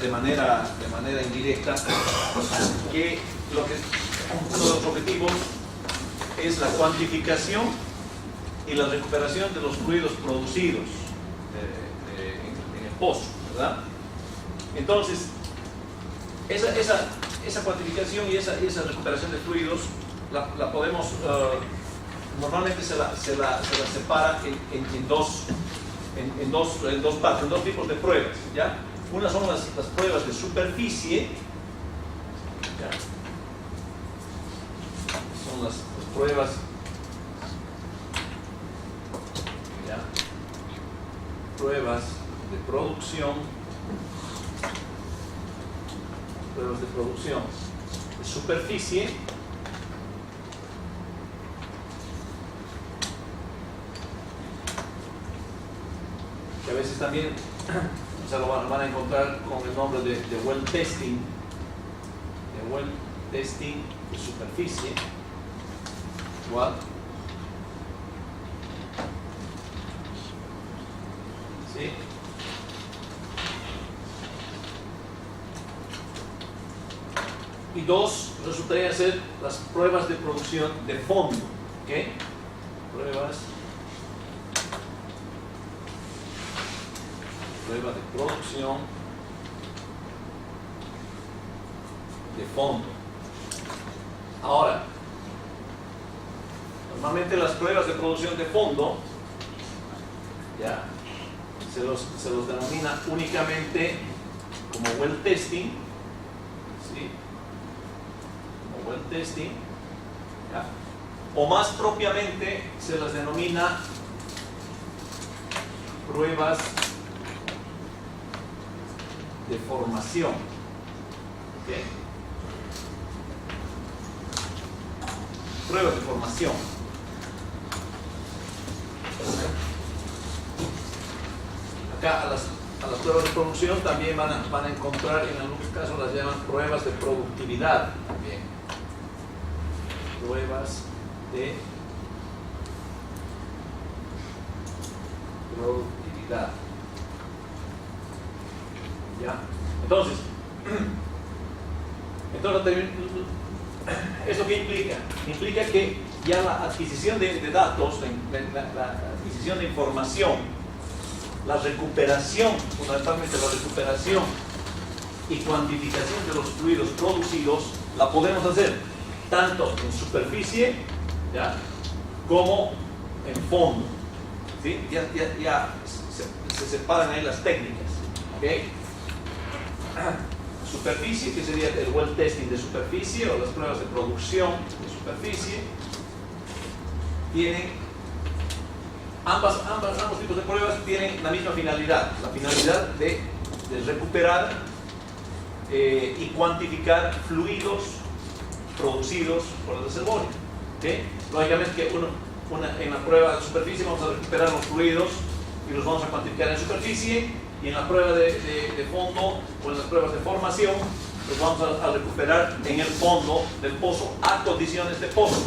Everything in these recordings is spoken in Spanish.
de manera indirecta que uno de los objetivos es la cuantificación y la recuperación de los fluidos producidos en el pozo, ¿verdad? Entonces, esa cuantificación y esa recuperación de fluidos la podemos, normalmente se la separa en dos partes, en dos tipos de pruebas, ¿ya? Una son las pruebas de superficie, ¿ya? Son las pruebas, ¿ya? Pruebas de producción, de superficie, que a veces también lo van a encontrar con el nombre de well testing, de superficie, igual. ¿Sí? Y dos resultaría ser las pruebas de producción de fondo, ¿ok? Prueba de producción de fondo. Ahora, normalmente las pruebas de producción de fondo, ya, se los denomina únicamente como well testing, ¿sí? Como well testing, ¿ya? O más propiamente se las denomina pruebas de formación, ¿okay? Pruebas de formación. Acá a las pruebas de producción también van a encontrar, en algunos casos las llaman pruebas de productividad también. Pruebas de productividad. ¿Ya? Entonces, ¿eso qué implica? Implica que ya la adquisición de datos, la adquisición de información, la recuperación, fundamentalmente la recuperación y cuantificación de los fluidos producidos, la podemos hacer tanto en superficie, ¿ya?, como en fondo, ¿sí? Ya se separan ahí las técnicas, ¿okay? Superficie, que sería el well testing de superficie, o las pruebas de producción de superficie, tienen ambos tipos de pruebas tienen la misma finalidad, la finalidad de recuperar y cuantificar fluidos producidos por el reservorio, ¿okay? Lógicamente que en la prueba de superficie vamos a recuperar los fluidos y los vamos a cuantificar en superficie, y en la prueba de fondo o en las pruebas de formación los vamos a recuperar en el fondo del pozo a condiciones de pozo,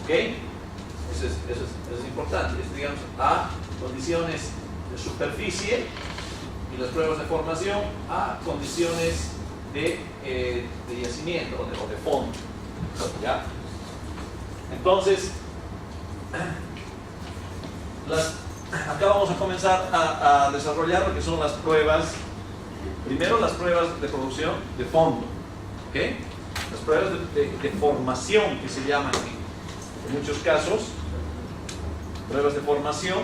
¿ok? Eso es importante, digamos, a condiciones de superficie, y las pruebas de formación a condiciones de yacimiento o de fondo, ¿ya? Entonces, acá vamos a comenzar a desarrollar lo que son las pruebas. Primero, las pruebas de producción de fondo, ¿okay? Las pruebas de formación, que se llaman en muchos casos pruebas de formación.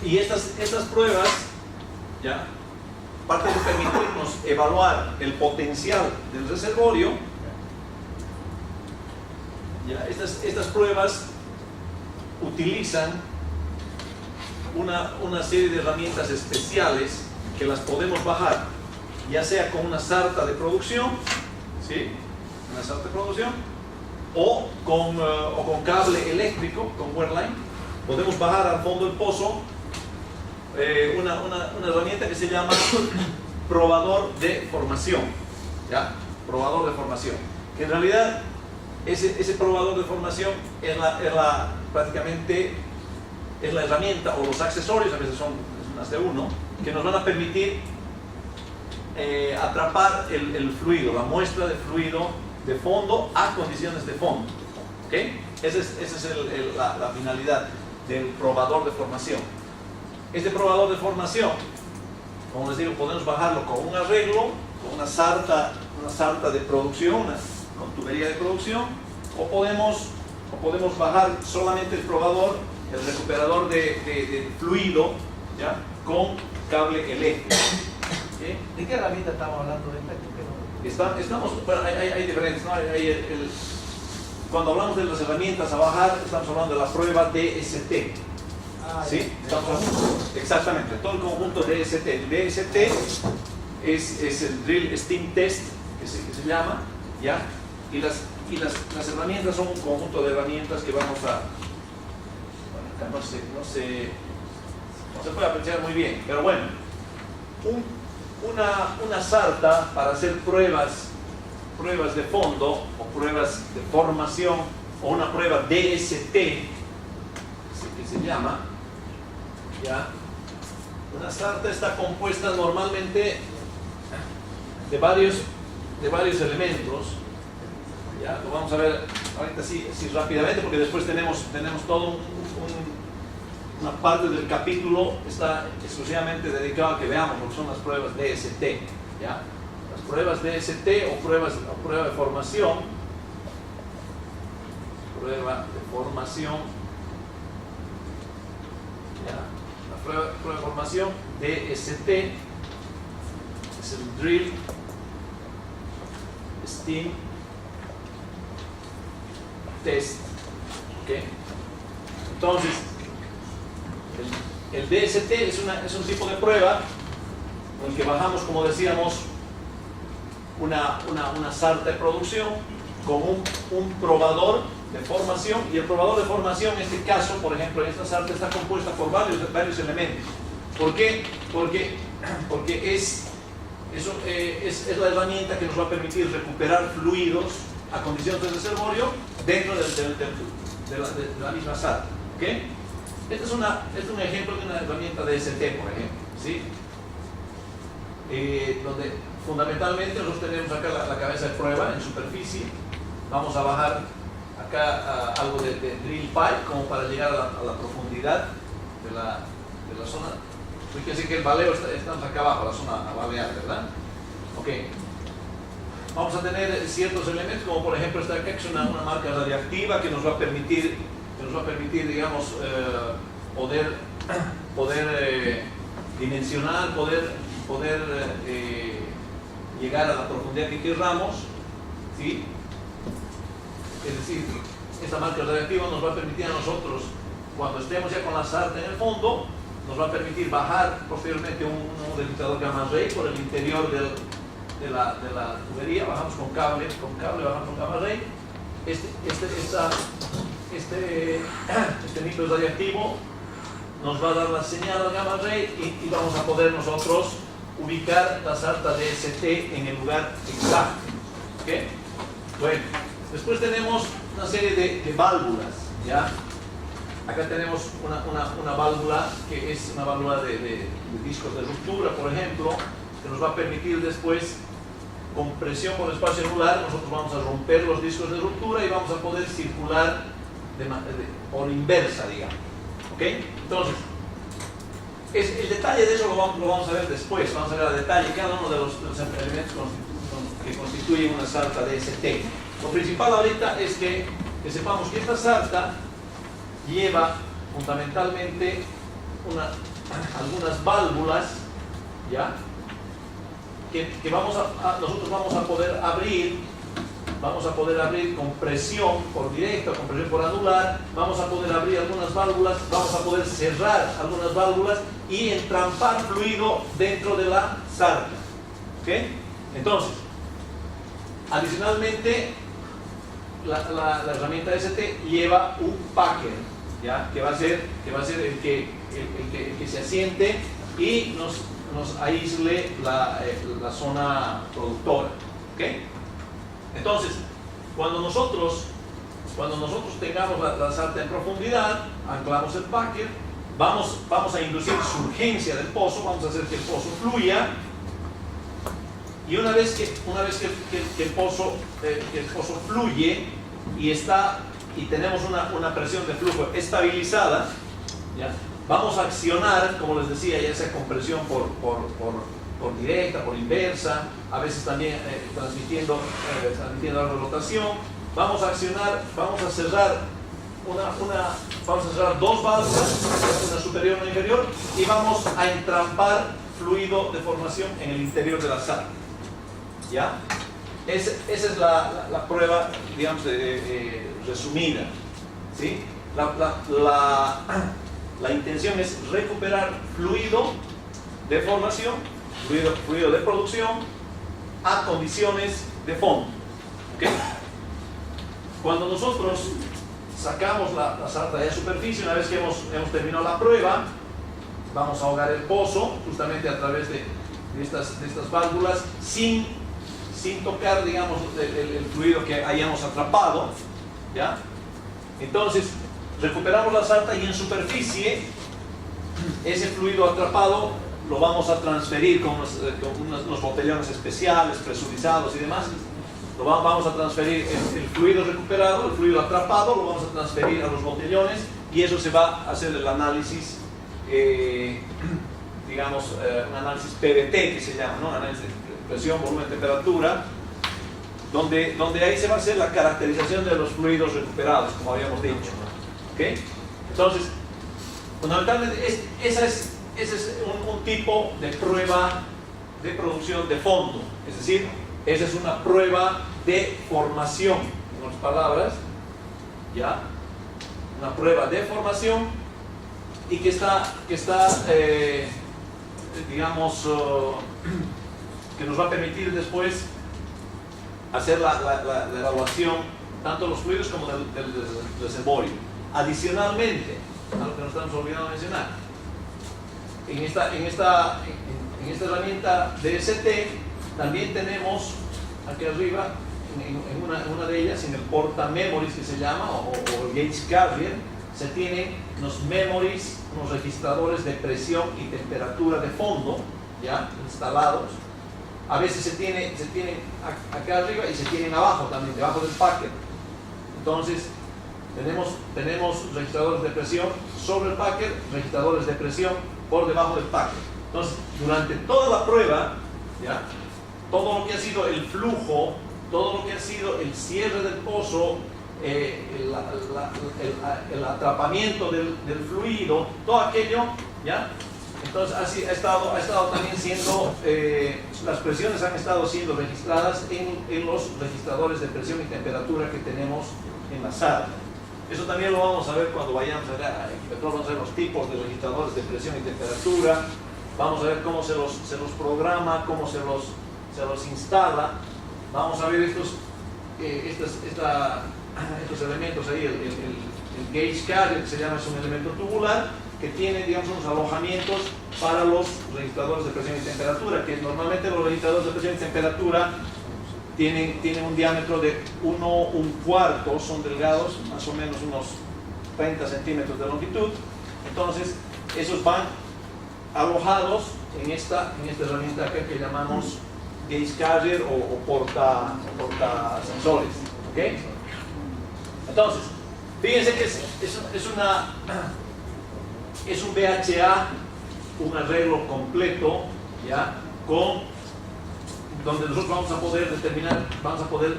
Y estas pruebas, ¿ya?, aparte de permitirnos evaluar el potencial del reservorio, ¿ya?, estas pruebas utilizan una serie de herramientas especiales que las podemos bajar, ya sea con una sarta de producción, ¿sí?, una sarta de producción, o con cable eléctrico, con wireline. Podemos bajar al fondo del pozo una herramienta que se llama probador de formación, ¿ya? Probador de formación, que en realidad ese probador de formación prácticamente es la herramienta o los accesorios, a veces son más de uno, que nos van a permitir atrapar el fluido, la muestra de fluido de fondo a condiciones de fondo. ¿Okay? Esa es la finalidad del probador de formación. Este probador de formación, como les digo, podemos bajarlo con un arreglo, con una sarta de producción, con tubería de producción, o podemos bajar solamente el probador, el recuperador de fluido, ¿ya? Con cable eléctrico. ¿Okay? ¿De qué herramienta estamos hablando? Bueno, hay diferentes, ¿no? Cuando hablamos de las herramientas a bajar, estamos hablando de la prueba DST. ¿Sí? Exactamente, todo el conjunto DST. El DST es el Drill Steam Test, que se llama, ¿ya? Y las herramientas son un conjunto de herramientas que vamos a... Bueno, acá no se puede apreciar muy bien, pero bueno, una sarta para hacer pruebas de fondo o pruebas de formación o una prueba DST, que se llama, ¿ya? Una sarta está compuesta normalmente de varios elementos. Ya, lo vamos a ver ahorita sí rápidamente, porque después tenemos todo una parte del capítulo está exclusivamente dedicado a que veamos lo que son las pruebas DST, ¿ya? Las pruebas DST o prueba de formación, ¿ya? La prueba de formación DST es el Drill Steam Test. ¿Okay? Entonces, el DST es un tipo de prueba en el que bajamos, como decíamos, una sarta de producción con un probador de formación, y el probador de formación en este caso, por ejemplo, en esta sarta está compuesta por varios elementos. ¿Por qué? Porque es la herramienta que nos va a permitir recuperar fluidos a condiciones de reservorio dentro de la misma sarta. ¿Okay? Este es un ejemplo de una herramienta DST, por ejemplo, ¿sí? Donde fundamentalmente nosotros tenemos acá la cabeza de prueba en superficie. Vamos a bajar acá algo de drill pipe como para llegar a la profundidad de la zona. Fíjense que el baleo estamos acá abajo, la zona a balear, ¿verdad? Ok. Vamos a tener ciertos elementos, como por ejemplo esta acá, que es una marca radiactiva que nos va a permitir digamos, poder dimensionar, poder llegar a la profundidad que queramos, ¿sí? Es decir, esta marca radiactiva nos va a permitir a nosotros, cuando estemos ya con la sarta en el fondo, nos va a permitir bajar posteriormente un deslizador gamma ray por el interior de la tubería. Bajamos con cable, bajamos con gamma ray. Este micro radiactivo nos va a dar la señal al gamma ray y vamos a poder nosotros ubicar la sarta DST en el lugar exacto. ¿Okay? Bueno, después tenemos una serie de válvulas, ¿ya? Acá tenemos una válvula que es una válvula de discos de ruptura, por ejemplo, que nos va a permitir después, con presión por el espacio anular, nosotros vamos a romper los discos de ruptura y vamos a poder circular por inversa, digamos. ¿Ok? Entonces, el detalle de eso lo vamos a ver después. Vamos a ver a detalle cada uno de los elementos que constituyen una sarta DST. Lo principal ahorita es que sepamos que esta sarta lleva fundamentalmente algunas válvulas, ¿ya? Que nosotros vamos a poder abrir con presión por directa, con presión por anular. Vamos a poder abrir algunas válvulas, vamos a poder cerrar algunas válvulas y entrampar fluido dentro de la sarta. ¿Ok? Entonces, adicionalmente, la herramienta ST lleva un packer, ¿ya? que va a ser el que se asiente y nos aísle la zona productora. ¿Okay? Entonces, cuando nosotros tengamos la sarta en profundidad, anclamos el packer, vamos a inducir surgencia del pozo, vamos a hacer que el pozo fluya, Y una vez que el pozo fluye y tenemos una presión de flujo estabilizada, ¿ya? Vamos a accionar, como les decía, ya sea compresión por directa, por inversa, a veces también transmitiendo la rotación. Vamos a accionar, vamos a cerrar dos válvulas, una superior y una inferior, y vamos a entrampar fluido de formación en el interior de la sala. ¿Ya? Esa es la prueba, digamos, resumida, ¿sí? La intención es recuperar fluido de formación, fluido de producción a condiciones de fondo. ¿Okay? Cuando nosotros sacamos la sarta de superficie, una vez que hemos terminado la prueba, vamos a ahogar el pozo justamente a través de estas válvulas sin tocar, digamos, el fluido que hayamos atrapado, ¿ya? Entonces recuperamos la sarta y en superficie ese fluido atrapado lo vamos a transferir con unos botellones especiales, presurizados y demás. Vamos a transferir el fluido recuperado, el fluido atrapado, lo vamos a transferir a los botellones, y eso se va a hacer el análisis, digamos, un análisis PVT que se llama, ¿no? Análisis de presión, volumen, temperatura, donde ahí se va a hacer la caracterización de los fluidos recuperados, como habíamos dicho. ¿Okay? Entonces, fundamentalmente, ese es un tipo de prueba de producción de fondo, es decir, esa es una prueba de formación, en otras palabras, ¿ya? Una prueba de formación y que está digamos, que nos va a permitir después hacer la evaluación tanto de los fluidos como del reservorio. Adicionalmente, a lo que nos estamos olvidando de mencionar, en esta herramienta DST también tenemos aquí arriba, en una de ellas, en el porta memories que se llama, o el gauge carrier, se tienen unos memories, unos registradores de presión y temperatura de fondo, ya instalados. A veces se tienen acá arriba y se tienen abajo también, debajo del packer. Entonces tenemos registradores de presión sobre el packer, registradores de presión por debajo del packer. Entonces, durante toda la prueba, ¿ya? Todo lo que ha sido el flujo, todo lo que ha sido el cierre del pozo, el atrapamiento del fluido, todo aquello, ¿ya? Entonces ha estado también siendo, las presiones han estado siendo registradas en los registradores de presión y temperatura que tenemos en la sala. Eso también lo vamos a ver cuando vayamos a ver, vamos a ver los tipos de registradores de presión y temperatura, vamos a ver cómo se los programa, cómo se los instala. Vamos a ver estos elementos ahí. El gauge carrier, que se llama, es un elemento tubular que tiene, digamos, unos alojamientos para los registradores de presión y temperatura, que normalmente los registradores de presión y temperatura tienen un diámetro de 1/4, son delgados, más o menos unos 30 centímetros de longitud. Entonces esos van alojados en esta herramienta acá que llamamos gauge carrier o porta sensores. ¿Okay? Entonces, fíjense que es un VHA, un arreglo completo, ¿ya? Donde nosotros vamos a poder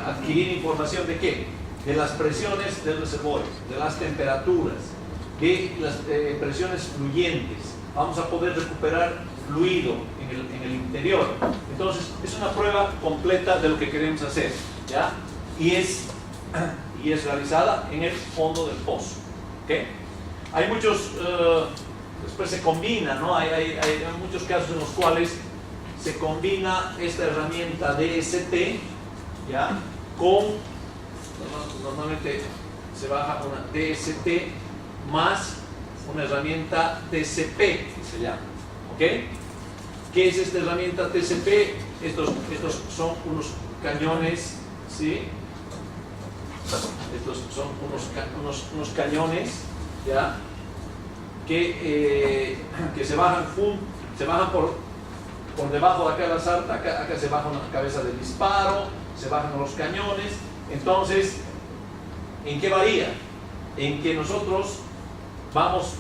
adquirir información de qué, de las presiones del reservorio, de las temperaturas, de las presiones fluyentes. Vamos a poder recuperar fluido en el interior. Entonces es una prueba completa de lo que queremos hacer, ¿ya? Y es realizada en el fondo del pozo. ¿Okay? Hay muchos, después se combina, ¿no? Hay muchos casos en los cuales se combina esta herramienta DST, ¿ya? Normalmente se baja una DST más una herramienta TCP, que se llama. ¿Ok? ¿Qué es esta herramienta TCP? Estos son unos cañones, ¿sí? Estos son unos cañones, ¿ya? Que se bajan por debajo de acá la sarta, acá se baja una cabeza de disparo, se bajan los cañones. Entonces, ¿en qué varía? En que nosotros vamos,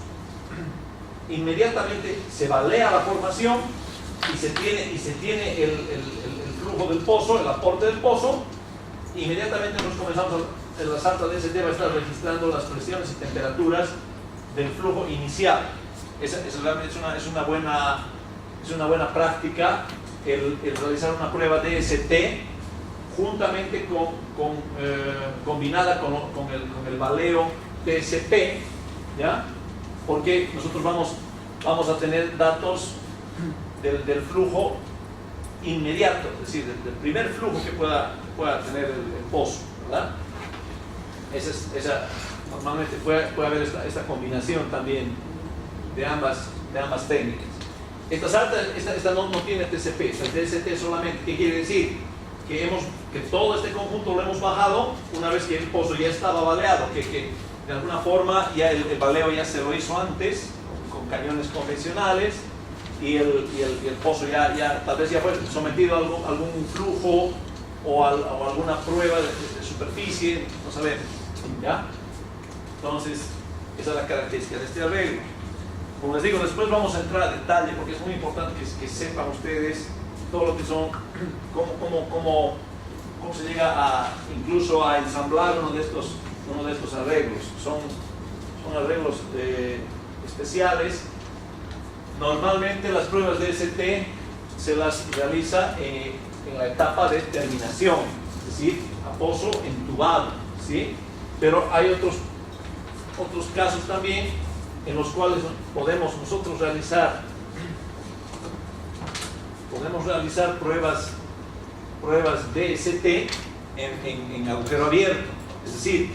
inmediatamente se balea la formación y se tiene el flujo del pozo, el aporte del pozo. Inmediatamente nos comenzamos en la sarta de DST va a estar registrando las presiones y temperaturas del flujo inicial. Esa realmente es una buena práctica el realizar una prueba DST juntamente combinada con el baleo TSP, ¿ya? Porque nosotros vamos a tener datos del flujo inmediato, es decir, del primer flujo que pueda tener el pozo, ¿verdad? Normalmente puede haber esta combinación también de ambas técnicas. Esta no tiene TCP, esta es DST solamente. ¿Qué quiere decir? Que todo este conjunto lo hemos bajado una vez que el pozo ya estaba baleado, que de alguna forma ya el baleo ya se lo hizo antes con cañones convencionales y el pozo ya tal vez ya fue sometido a algún flujo o alguna prueba de superficie, no sabemos, ¿ya? Entonces, esa es la característica de este arreglo. Como les digo, después vamos a entrar a detalle porque es muy importante que sepan ustedes todo lo que son, cómo se llega incluso a ensamblar uno de estos arreglos. Son arreglos especiales. Normalmente las pruebas de DST se las realiza en la etapa de terminación, es decir, a pozo entubado, ¿sí? Pero hay otros casos también en los cuales podemos nosotros realizar pruebas DST en agujero abierto. Es decir,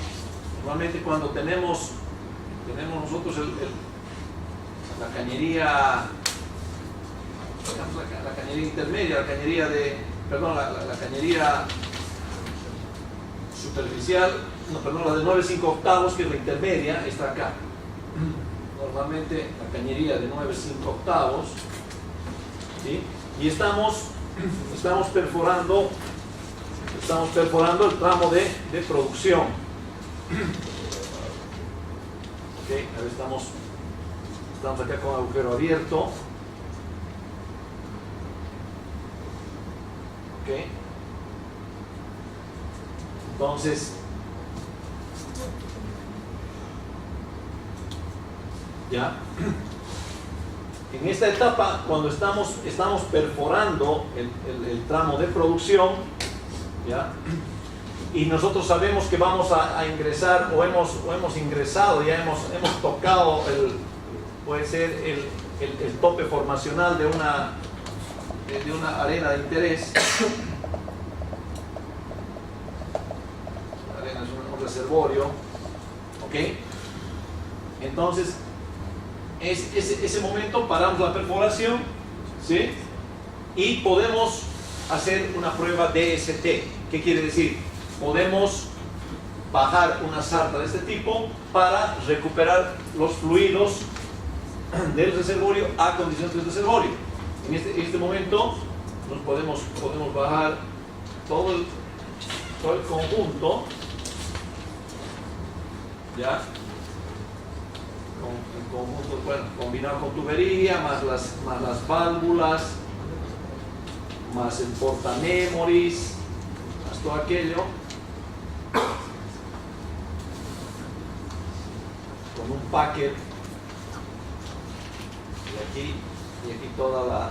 normalmente cuando tenemos nosotros la cañería, digamos, la cañería intermedia, la cañería superficial, la de 9/5 octavos, que es la intermedia, está acá. Normalmente la cañería de 9/5 octavos, ¿sí? Y estamos perforando el tramo de producción. Okay, ahora estamos acá con agujero abierto. Okay. Entonces, ya en esta etapa, cuando estamos perforando el tramo de producción, ¿ya? Y nosotros sabemos que vamos a ingresar o hemos ingresado, ya hemos tocado puede ser el tope formacional de una arena de interés. La arena es un reservorio, ¿ok? Entonces, ese momento paramos la perforación, ¿sí? Y podemos hacer una prueba DST. ¿Qué quiere decir? Podemos bajar una sarta de este tipo para recuperar los fluidos del reservorio a condiciones del reservorio. En este momento nos podemos bajar todo el conjunto, ¿ya? El conjunto, bueno, combinado con tubería, más las válvulas, más el portamemories, más todo aquello, con un packet, y aquí toda la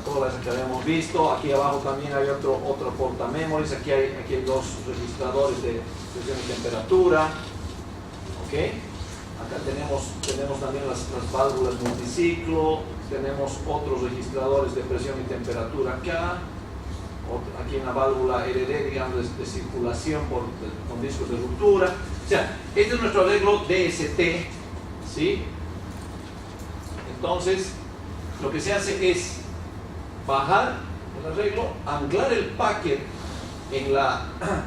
cola esa que habíamos visto. Aquí abajo también hay otro portamemories. Aquí hay dos registradores de presión y temperatura. ¿Okay? Acá tenemos también las válvulas multiciclo, tenemos otros registradores de presión y temperatura acá, aquí una válvula RD, digamos, de circulación con discos de ruptura. O sea, este es nuestro arreglo DST, ¿sí? Entonces, lo que se hace es bajar el arreglo, anclar el packet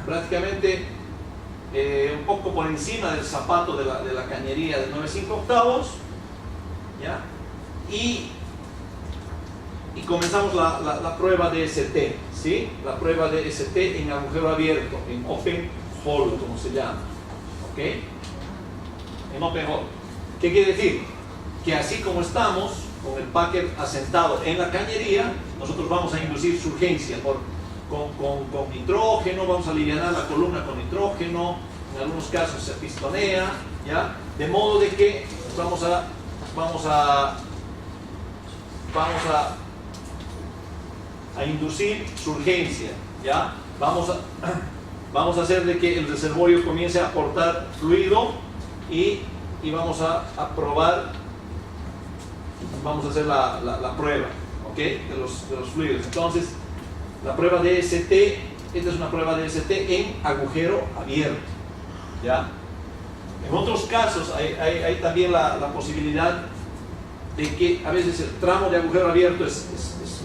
prácticamente un poco por encima del zapato de la cañería de 9/5 octavos, ¿ya? Y y comenzamos la prueba de ST, ¿sí? La prueba de ST en agujero abierto, en open hole, como se llama, ¿ok? En open hole. ¿Qué quiere decir? Que así como estamos, con el packer asentado en la cañería, nosotros vamos a inducir surgencia con nitrógeno, vamos a aliviar la columna con nitrógeno, en algunos casos se pistonea, ¿ya? De modo de que vamos a inducir surgencia, ¿ya? Vamos a hacer de que el reservorio comience a aportar fluido y vamos a probar, vamos a hacer la prueba, ¿ok? De los fluidos. Entonces, la prueba de ST, esta es una prueba de ST en agujero abierto, ¿ya? En otros casos hay también la posibilidad de que a veces el tramo de agujero abierto es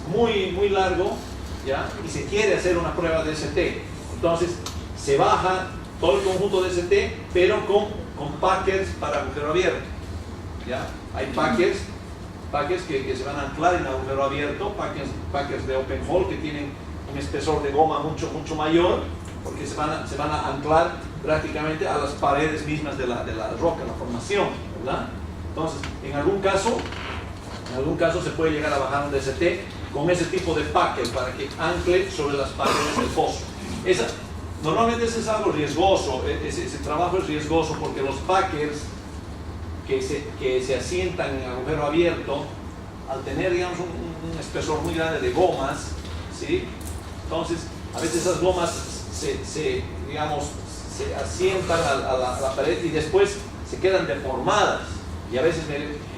muy largo, ¿ya? Y se quiere hacer una prueba de ST. Entonces se baja todo el conjunto de ST, pero con packers para agujero abierto, ¿ya? Hay packers que se van a anclar en agujero abierto, packers de open hole que tienen un espesor de goma mucho mayor, porque se van a anclar prácticamente a las paredes mismas de la roca, la formación, ¿verdad? Entonces, en algún caso se puede llegar a bajar un DST con ese tipo de packer para que ancle sobre las paredes del pozo. Normalmente ese es algo riesgoso, ese trabajo es riesgoso porque los packers que se asientan en agujero abierto, al tener, digamos, un espesor muy grande de gomas, ¿sí? Entonces, a veces esas gomas se asientan a la pared y después se quedan deformadas. Y a veces,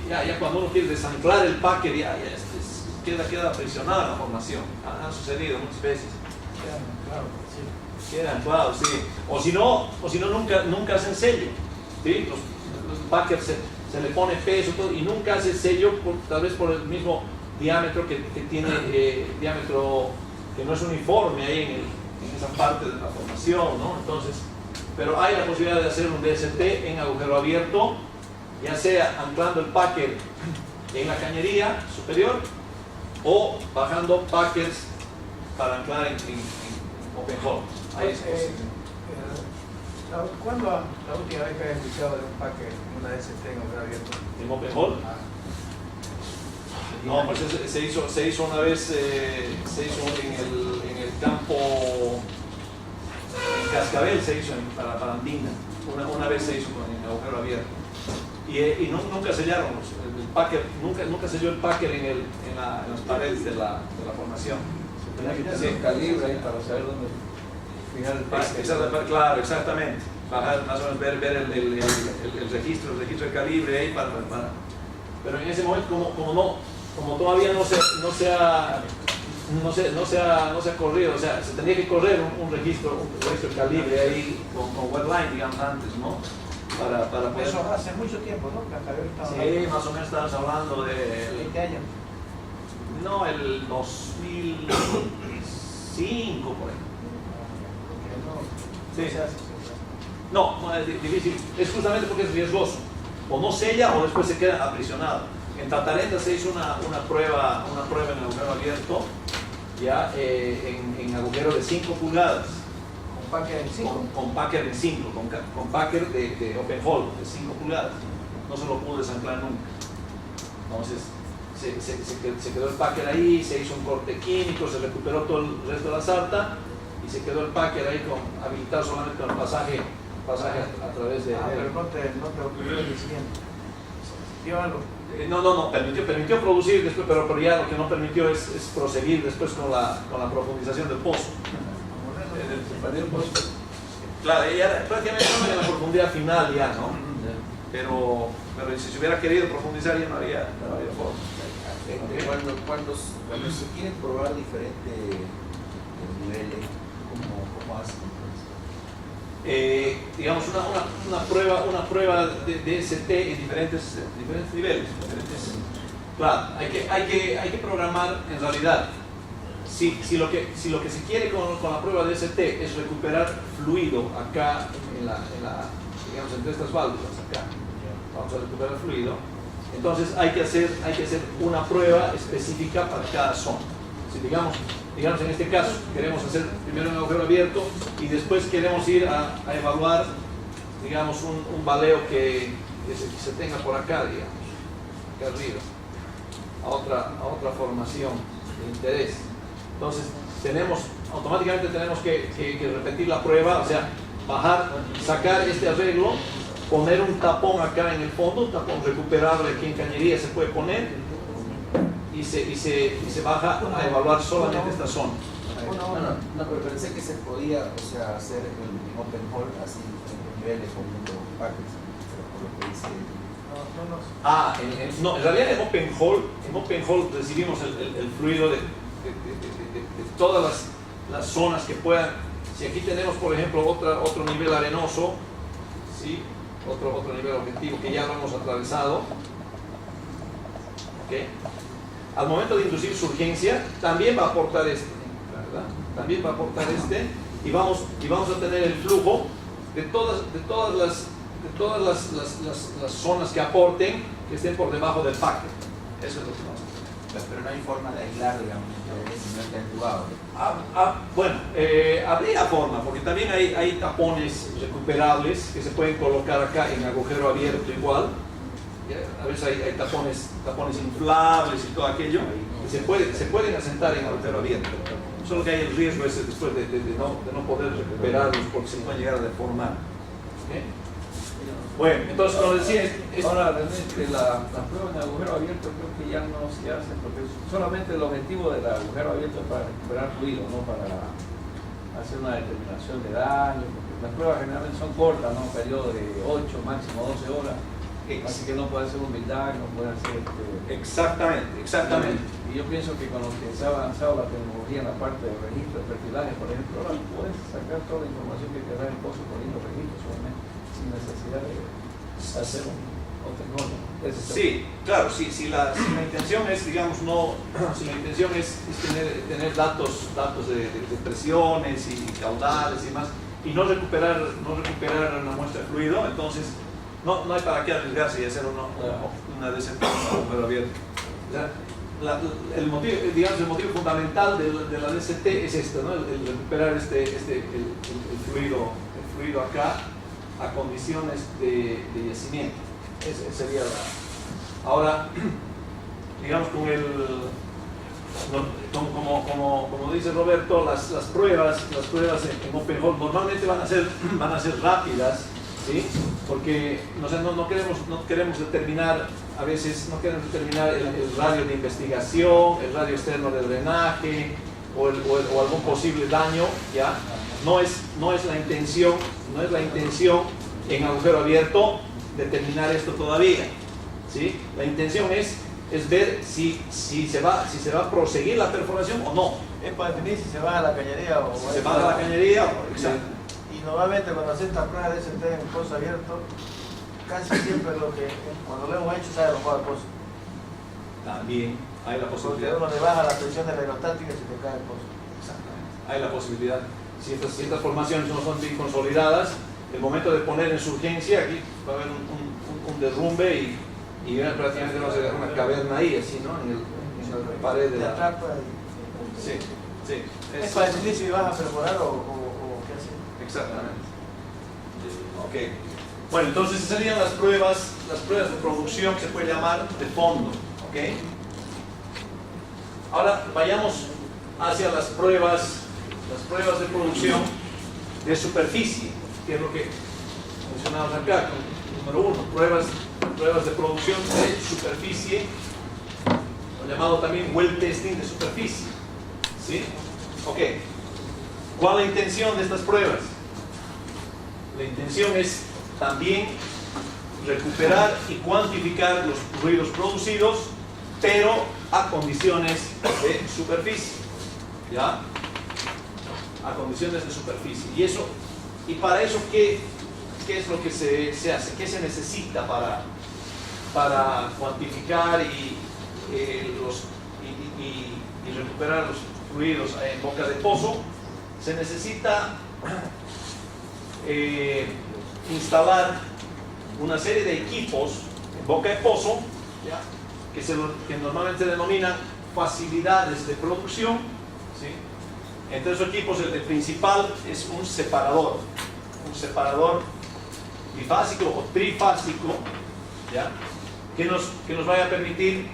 ya cuando uno quiere desanclar el packer, queda presionada la formación. Ha sucedido muchas veces. Quedan anclados, sí. O si no nunca hacen sello, ¿sí? Los packers se le pone peso todo, y nunca hace sello, tal vez por el mismo diámetro que tiene, diámetro que no es uniforme ahí en esa parte de la formación, ¿no? Entonces, pero hay la posibilidad de hacer un DST en agujero abierto, ya sea anclando el packer en la cañería superior o bajando packers para anclar en open hole. Ahí es posible. ¿Cuándo la última vez que has escuchado de un packer, una DST en agujero abierto? ¿En open hole? No, pues se hizo una vez, se hizo en el campo, en Cascabel se hizo para Andina, una vez se hizo en agujero abierto. Y nunca sellaron el packer, nunca selló el packer en las paredes de la formación. Se tenía que hacer un calibre ahí para saber dónde fijar el packer. Claro, exactamente. Bajar, más o menos ver el registro de calibre ahí pero en ese momento como todavía no se ha corrido, o sea, se tendría que correr un registro de calibre ahí con wetline, digamos, antes, ¿no? Para poder... Eso hace mucho tiempo, ¿no? Sí, más o menos estamos hablando de... 20 años. No, el 2005, por ahí. Sí. No, es difícil. Es justamente porque es riesgoso. O no sella o después se queda aprisionado. En Tatarenda se hizo una prueba en agujero abierto, ya en agujero de 5 pulgadas. ¿Con packer en 5? Con packer en 5, con packer de open hole de 5 pulgadas. No se lo pudo desanclar nunca. Entonces se quedó el packer ahí, se hizo un corte químico, se recuperó todo el resto de la sarta y se quedó el packer ahí habilitado solamente con el pasaje a través de... pero no te ocurrió el siguiente. ¿Dio algo? No, permitió producir después, pero ya lo que no permitió es proseguir después con la profundización del pozo. Claro, ya prácticamente estamos en la profundidad final ya, ¿no? Pero si se hubiera querido profundizar ya no había forma. Cuando se quieren probar diferentes niveles, ¿cómo hacen? Digamos una prueba de ST en diferentes niveles. Claro, hay que programar en realidad. Si lo que se quiere con la prueba de ST es recuperar fluido acá digamos entre estas válvulas acá, vamos a recuperar fluido. Entonces hay que hacer una prueba específica para cada zona. Si digamos en este caso, queremos hacer primero un agujero abierto y después queremos ir a evaluar, digamos, un valeo que se tenga por acá, digamos, acá arriba, a otra formación de interés. Entonces, automáticamente tenemos que repetir la prueba, o sea, sacar este arreglo, poner un tapón acá en el fondo, un tapón recuperable aquí en cañería se puede poner y se baja a evaluar solamente esta zona. No, pero pensé que se podía, o sea, hacer el open hole así en niveles con packets, por lo que dice. No, en realidad en open hole recibimos el fluido de todas las zonas que puedan. Si aquí tenemos, por ejemplo, otro nivel arenoso, ¿sí? Otro nivel objetivo que ya lo hemos atravesado, ¿okay? Al momento de inducir surgencia, también va a aportar este, ¿verdad? También va a aportar este, y vamos a tener el flujo de todas las zonas que aporten, que estén por debajo del packet. Eso es lo que vamos a hacer. Pero no hay forma de aislar, digamos, si no está entubado. Bueno, habría forma, porque también hay tapones recuperables que se pueden colocar acá en agujero abierto igual. A veces hay tapones inflables y todo aquello que se pueden asentar en agujero abierto. Solo que hay el riesgo ese después de no poder recuperarlos porque se pueden llegar a deformar. ¿Okay? Bueno, entonces como decía, ahora realmente la prueba en agujero abierto creo que ya no se hace, porque solamente el objetivo del agujero abierto es para recuperar fluido, no para hacer una determinación de daño, porque las pruebas generalmente son cortas, ¿no? Un periodo de 8, máximo 12 horas, así que no puede hacer humildad, no puede hacer Exactamente. Y yo pienso que con lo que se ha avanzado la tecnología en la parte de registro de perfilaje, por ejemplo, ahora puedes sacar toda la información que queda en el pozo poniendo registros solamente, sin necesidad de hacer un tecnólogo. Sí, claro, si la intención es, digamos, si la intención es tener datos de presiones y caudales y más, y no recuperar una muestra de fluido, entonces no hay para qué arriesgarse y hacer una descentralización abierta. O sea, el motivo fundamental de la DCT es esto, ¿no? el recuperar el fluido acá a condiciones de yacimiento. Esa sería ahora, digamos, como dice Roberto, las pruebas en open hole normalmente van a ser rápidas, ¿sí? Porque no queremos determinar, a veces no queremos determinar el radio de investigación, el radio externo de drenaje o algún posible daño, ¿ya? No es la intención en agujero abierto determinar esto todavía, ¿sí? La intención es ver si se va a proseguir la perforación o no. Es para definir si se baja la cañería o Si se baja la cañería, exacto. Y normalmente cuando hacen esta prueba de ST en pozo abierto, casi siempre cuando lo hemos hecho se ha arrojado al pozo. También hay la Porque posibilidad. uno le baja la presión de la aerostática y se te cae el pozo. Exactamente. Hay la posibilidad. Si estas formaciones no son bien consolidadas, el momento de poner en surgencia, aquí va a haber un derrumbe y prácticamente va a ser una caverna ahí, así, ¿no? En la pared de la... Sí. Es para decidir si vas a perforar o qué hacer. Exactamente. Ok. Bueno, entonces serían las pruebas de producción que se puede llamar de fondo. Ok. Ahora vayamos hacia las pruebas de producción de superficie, que es lo que mencionamos acá. Número 1, pruebas de producción de superficie, lo llamado también well testing de superficie. ¿Sí? Ok. ¿Cuál es la intención de estas pruebas? La intención es también recuperar y cuantificar los fluidos producidos, pero a condiciones de superficie. ¿Ya? A condiciones de superficie. Y para eso, ¿qué es lo que se hace? ¿Qué se necesita para cuantificar y recuperar los fluidos en boca de pozo? Se necesita instalar una serie de equipos en boca de pozo, ¿ya? Que normalmente se denominan facilidades de producción, ¿sí? Entre esos equipos el principal es un separador bifásico o trifásico, ¿ya? que nos vaya a permitir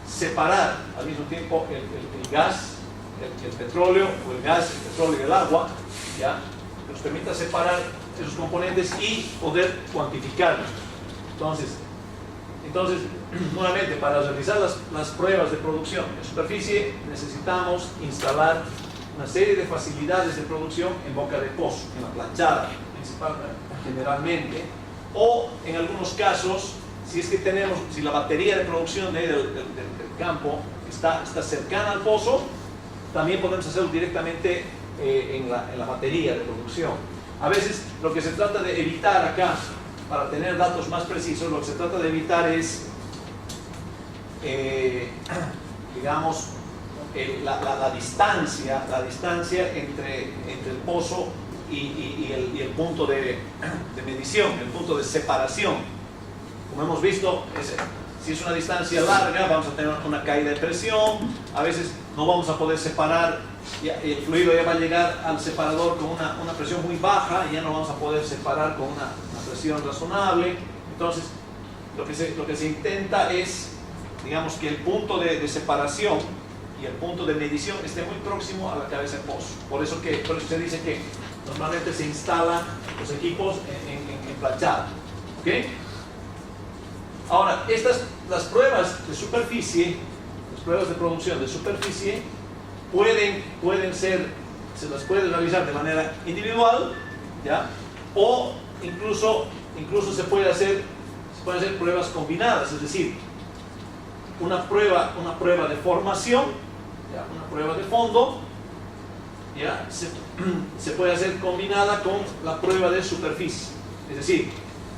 separar al mismo tiempo el gas, el petróleo, o el gas, el petróleo y el agua, ¿ya? Que nos permita separar esos componentes y poder cuantificarlos. Entonces, nuevamente, para realizar las pruebas de producción en superficie, necesitamos instalar una serie de facilidades de producción en boca de pozo, en la planchada, generalmente, o en algunos casos, si la batería de producción del campo está cercana al pozo, también podemos hacerlo directamente en la batería de producción. A veces lo que se trata de evitar acá, para tener datos más precisos, lo que se trata de evitar es, digamos, la distancia entre el pozo y el punto de medición, el punto de separación. Como hemos visto, si es una distancia larga, vamos a tener una caída de presión, a veces no vamos a poder separar, el fluido ya va a llegar al separador con una presión muy baja y ya no vamos a poder separar con una presión razonable. Entonces, lo que se intenta es, digamos, que el punto de separación y el punto de medición esté muy próximo a la cabeza de pozo. Por eso se dice que normalmente se instalan los equipos en planchada. ¿Okay? Ahora, las pruebas de superficie, las pruebas de producción de superficie, se las puede realizar de manera individual, ¿ya? O incluso se pueden hacer pruebas combinadas, es decir, una prueba de formación, ¿ya? Una prueba de fondo, ¿ya? Se puede hacer combinada con la prueba de superficie, es decir,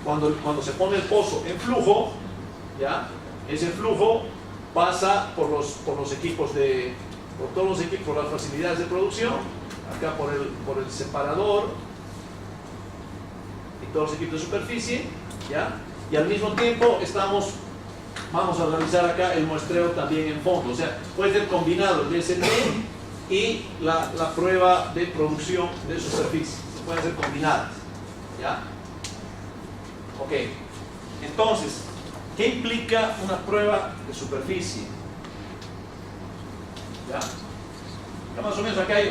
cuando se pone el pozo en flujo, ¿ya? Ese flujo pasa por los equipos por todos los equipos, por las facilidades de producción, acá por el separador y todos los equipos de superficie, ¿ya? Y al mismo tiempo vamos a realizar acá el muestreo también en fondo, o sea, puede ser combinado el DST y la prueba de producción de superficie, se pueden ser combinadas, ¿ya? Ok, entonces, ¿qué implica una prueba de superficie? ¿Ya? Ya más o menos acá hay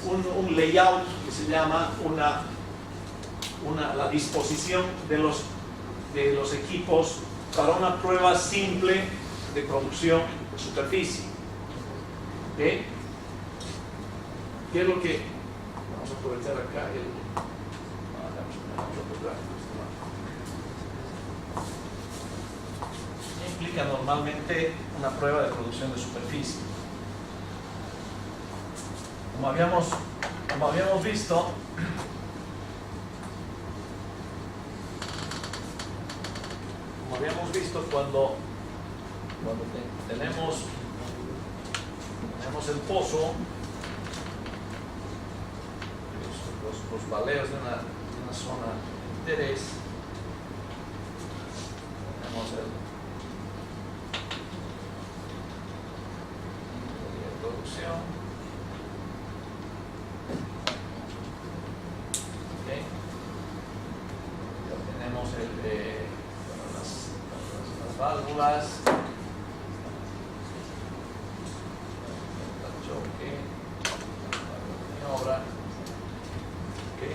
un layout que se llama la disposición de los equipos para una prueba simple de producción de superficie. ¿Okay? ¿Qué es lo que vamos a aprovechar acá? ¿Qué implica normalmente una prueba de producción de superficie? Como habíamos visto, cuando tenemos el pozo, los baleos de una zona de interés, tenemos el de producción. Okay. Ya tenemos las válvulas, el choque, la maniobra. Okay.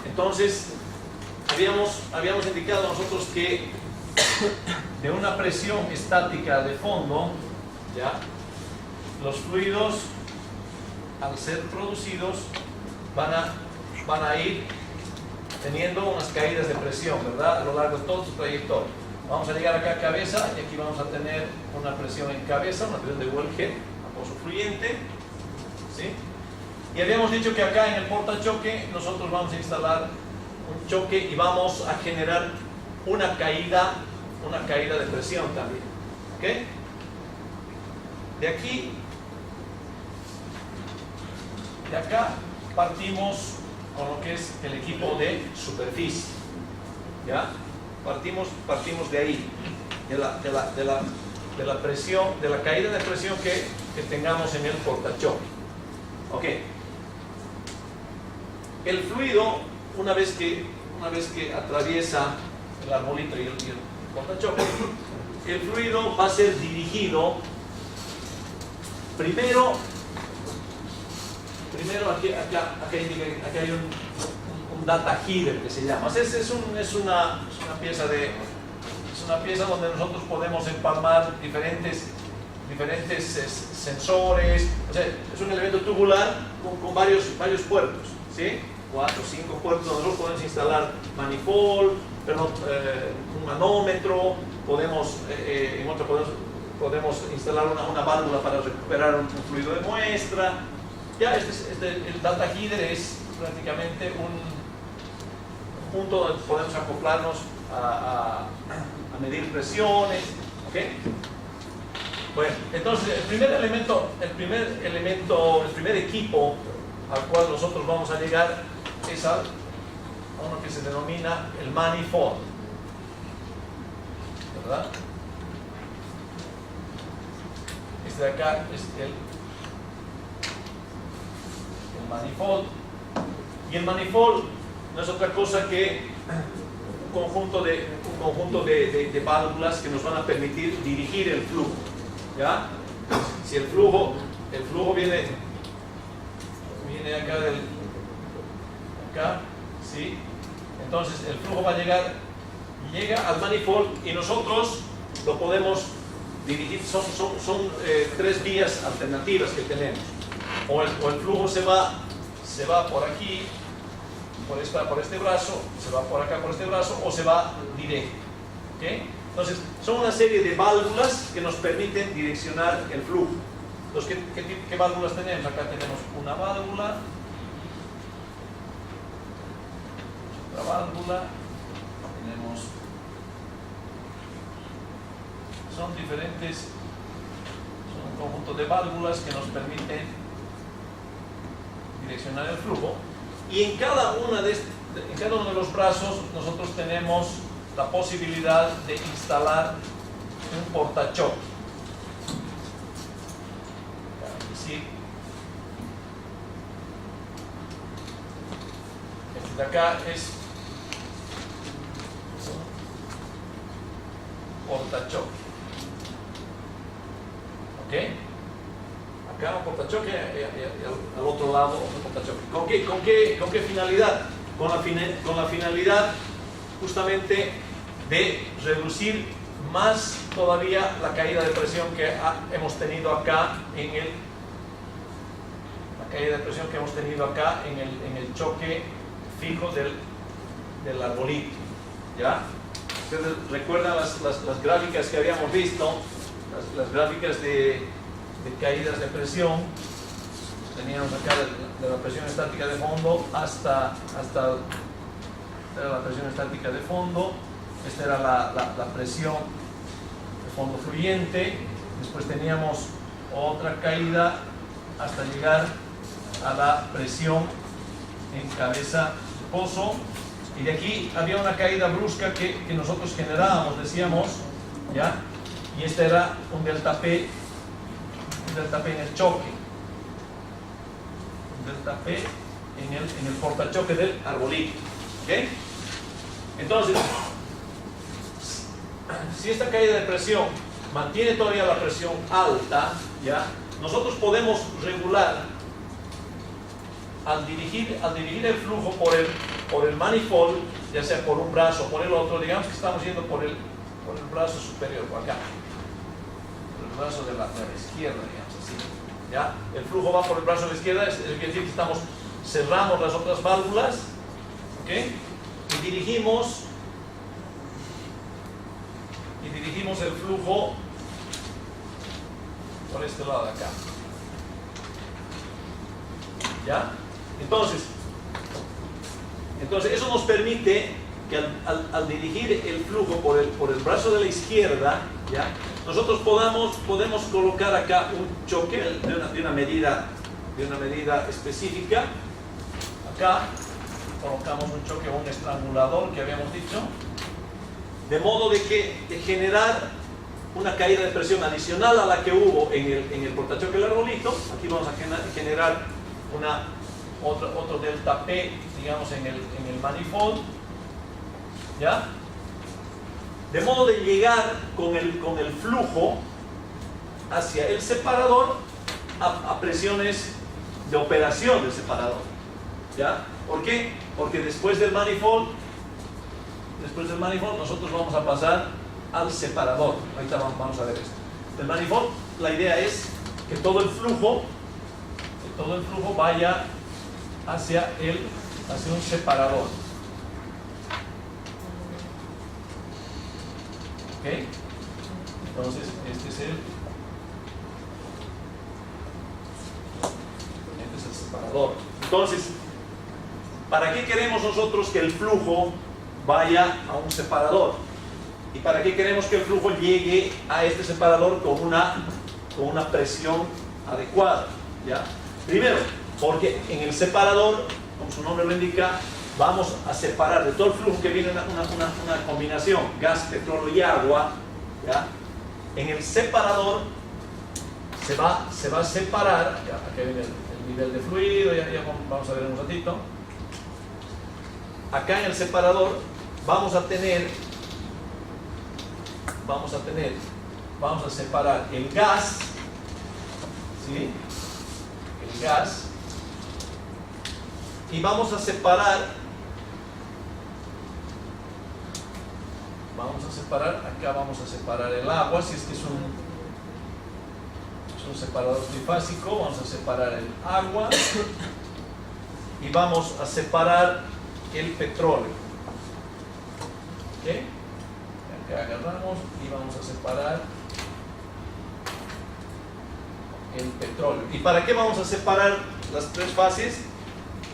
Entonces, habíamos indicado nosotros que de una presión estática de fondo, ¿ya? Los fluidos, al ser producidos, van a ir teniendo unas caídas de presión, ¿verdad? A lo largo de todo su trayectoria. Vamos a llegar acá a cabeza y aquí vamos a tener una presión en cabeza, una presión de wellhead, a pozo fluyente, ¿sí? Y habíamos dicho que acá en el portachoque nosotros vamos a instalar un choque y vamos a generar una caída de presión también. ¿Ok? De acá partimos con lo que es el equipo de superficie. ¿Ya? Partimos de ahí, de la presión, de la caída de presión que tengamos en el portachoque. Ok. El fluido, una vez que atraviesa el arbolito y el portachoque, el fluido va a ser dirigido primero aquí hay un data header que se llama. Es una pieza donde nosotros podemos empalmar diferentes sensores. O sea, es un elemento tubular con varios puertos, ¿sí? 4 o 5 puertos donde nosotros podemos instalar manifold, un manómetro, podemos instalar una válvula para recuperar un fluido de muestra. Ya el data header es prácticamente un punto donde podemos acoplarnos a medir presiones. ¿Okay? Bueno, entonces el primer equipo al cual nosotros vamos a llegar es a uno que se denomina el manifold, ¿verdad? Este de acá es el manifold, y el manifold no es otra cosa que un conjunto de válvulas que nos van a permitir dirigir el flujo, ¿ya? Si el flujo viene acá, ¿sí? Entonces el flujo llega al manifold y nosotros lo podemos dirigir. Son 3 vías alternativas que tenemos. O el flujo se va por aquí, por este brazo, se va por acá por este brazo, o se va directo. ¿Okay? Entonces, son una serie de válvulas que nos permiten direccionar el flujo. Entonces, ¿qué válvulas tenemos? Acá tenemos una válvula, otra válvula, tenemos... Son un conjunto de válvulas que nos permiten direccionar el flujo, y en cada uno de los brazos nosotros tenemos la posibilidad de instalar un portachoque. ¿Sí? Este de acá es portachoque. ¿Ok? Acá un portachoque y al otro lado otro portachoque. ¿Con qué finalidad? Con la finalidad justamente de reducir más todavía la caída de presión que hemos tenido acá en el choque fijo del arbolito. ¿Ya? Ustedes recuerdan las gráficas que habíamos visto, las gráficas de caídas de presión. Teníamos acá de la presión estática de fondo hasta la presión estática de fondo. Esta era la presión de fondo fluyente. Después teníamos otra caída hasta llegar a la presión en cabeza de pozo, y de aquí había una caída brusca que nosotros generábamos, decíamos, ¿ya? Y este era un delta P en el choque, un delta P en el portachoque del arbolito. ¿Okay? Entonces, si esta caída de presión mantiene todavía la presión alta, ¿ya? Nosotros podemos regular al dirigir el flujo por el manifold, ya sea por un brazo o por el otro. Digamos que estamos yendo por el brazo superior, por acá, por el brazo de la izquierda, digamos así, ¿ya? El flujo va por el brazo de la izquierda, eso quiere decir que cerramos las otras válvulas, ¿ok? Y dirigimos el flujo por este lado de acá, ¿ya? Entonces eso nos permite que al dirigir el flujo por el brazo de la izquierda, ¿ya? Nosotros podemos colocar acá un choque de una medida específica. Acá colocamos un choque o un estrangulador que habíamos dicho, de modo de generar una caída de presión adicional a la que hubo en el portachoque del arbolito. Aquí vamos a generar otro delta P, digamos, en el manifold, ¿ya? De modo de llegar con el flujo hacia el separador a presiones de operación del separador, ¿ya? ¿Por qué? Porque después del manifold nosotros vamos a pasar al separador. Ahorita vamos a ver esto. El manifold, la idea es que todo el flujo vaya hacia un separador. ¿Ok? Entonces, este es el separador. Entonces, ¿para qué queremos nosotros que el flujo vaya a un separador? ¿Y para qué queremos que el flujo llegue a este separador con una presión adecuada? ¿Ya? Primero, porque en el separador, como su nombre lo indica, vamos a separar de todo el flujo que viene una combinación gas, petróleo y agua, ¿ya? En el separador se va a separar, ya, aquí viene el nivel de fluido, ya vamos a ver en un ratito. Acá en el separador vamos a separar el gas, ¿sí? El gas, y vamos a separar, acá vamos a separar el agua, si es que es un separador trifásico, vamos a separar el agua y vamos a separar el petróleo. ¿Ok? Acá agarramos y vamos a separar el petróleo. ¿Y para qué vamos a separar las tres fases?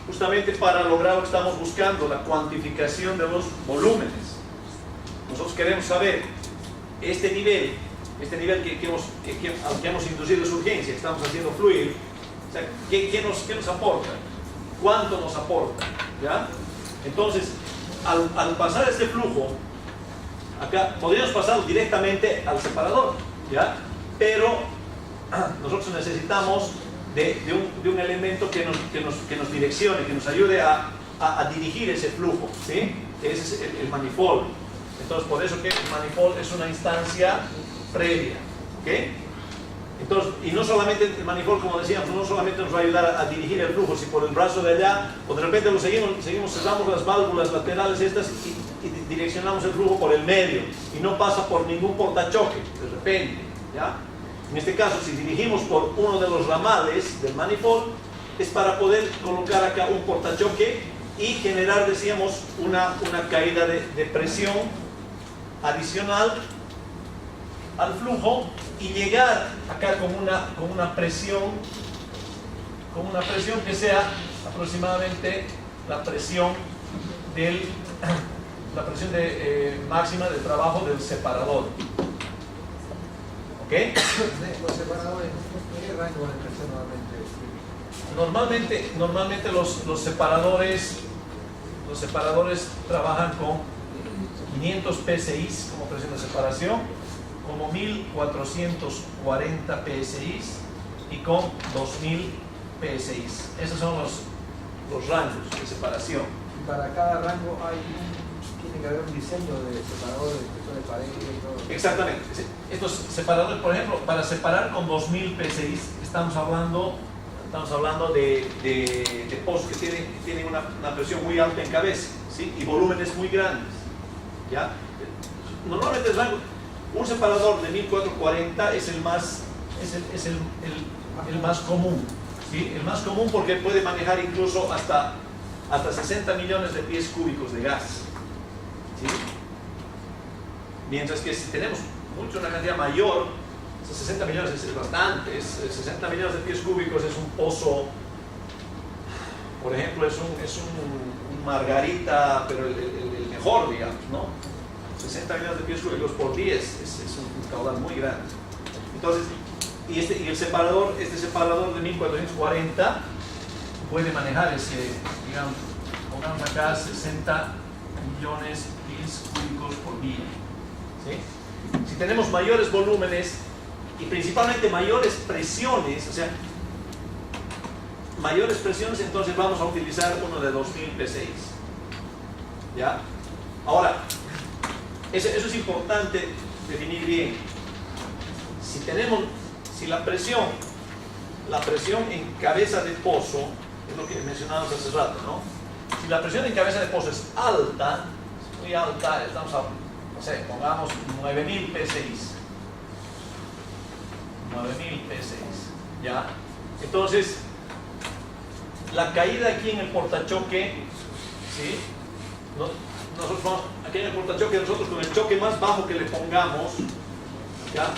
Justamente para lograr lo que estamos buscando, la cuantificación de los volúmenes. Nosotros queremos saber este nivel al que hemos inducido su urgencia, que estamos haciendo fluir, o sea, ¿qué nos aporta? ¿Cuánto nos aporta? ¿Ya? Entonces, al pasar este flujo, acá podríamos pasarlo directamente al separador, ¿ya? Pero nosotros necesitamos de un elemento que nos direccione, que nos ayude a dirigir ese flujo, ¿sí? Ese es el manifold. Entonces, por eso que el manifold es una instancia previa, ¿ok? Entonces, y no solamente el manifold, como decíamos, no solamente nos va a ayudar a dirigir el flujo, si por el brazo de allá, o de repente lo seguimos, cerramos las válvulas laterales estas y direccionamos el flujo por el medio, y no pasa por ningún portachoque, de repente, ¿ya? En este caso, si dirigimos por uno de los ramales del manifold, es para poder colocar acá un portachoque y generar, decíamos, una caída de presión adicional al flujo y llegar acá con una presión que sea aproximadamente la presión máxima del trabajo del separador. ¿Ok? Los separadores, ¿qué rango de presión normalmente? Normalmente los separadores trabajan con 500 psi como presión de separación, como 1440 psi y con 2000 psi. Esos son los rangos de separación. Y para cada rango tiene que haber un diseño de separadores, de pared y todo. Exactamente. Estos separadores, por ejemplo, para separar con 2000 psi, estamos hablando de pozos que tienen una presión muy alta en cabeza, ¿sí? Y volúmenes muy grandes, ¿ya? Normalmente un separador de 1440 es el más común, ¿sí? El más común porque puede manejar incluso hasta 60 millones de pies cúbicos de gas, ¿sí? Mientras que si tenemos una cantidad mayor, 60 millones es bastante, 60 millones de pies cúbicos es un pozo, por ejemplo, es un Margarita, pero el mejor, digamos, ¿no? 60 millones de pies cúbicos por 10 es un caudal muy grande. Entonces, y el separador, este separador de 1440 puede manejar ese, digamos, pongamos acá 60 millones de pies cúbicos cúbicos por vía. ¿Sí? Si tenemos mayores volúmenes y principalmente mayores presiones, o sea, mayores presiones, entonces vamos a utilizar uno de 2000 P6. ¿Ya? Ahora, eso es importante definir bien. Si la presión en cabeza de pozo, es lo que mencionábamos hace rato, ¿no? Si la presión en cabeza de pozo es alta, muy alta, estamos a, no sé, pongamos 9000 P6. 9000 P6, ¿ya? Entonces, la caída aquí en el portachoque, ¿sí? Nosotros vamos, aquí en el portachoque, nosotros con el choque más bajo que le pongamos, ¿ya?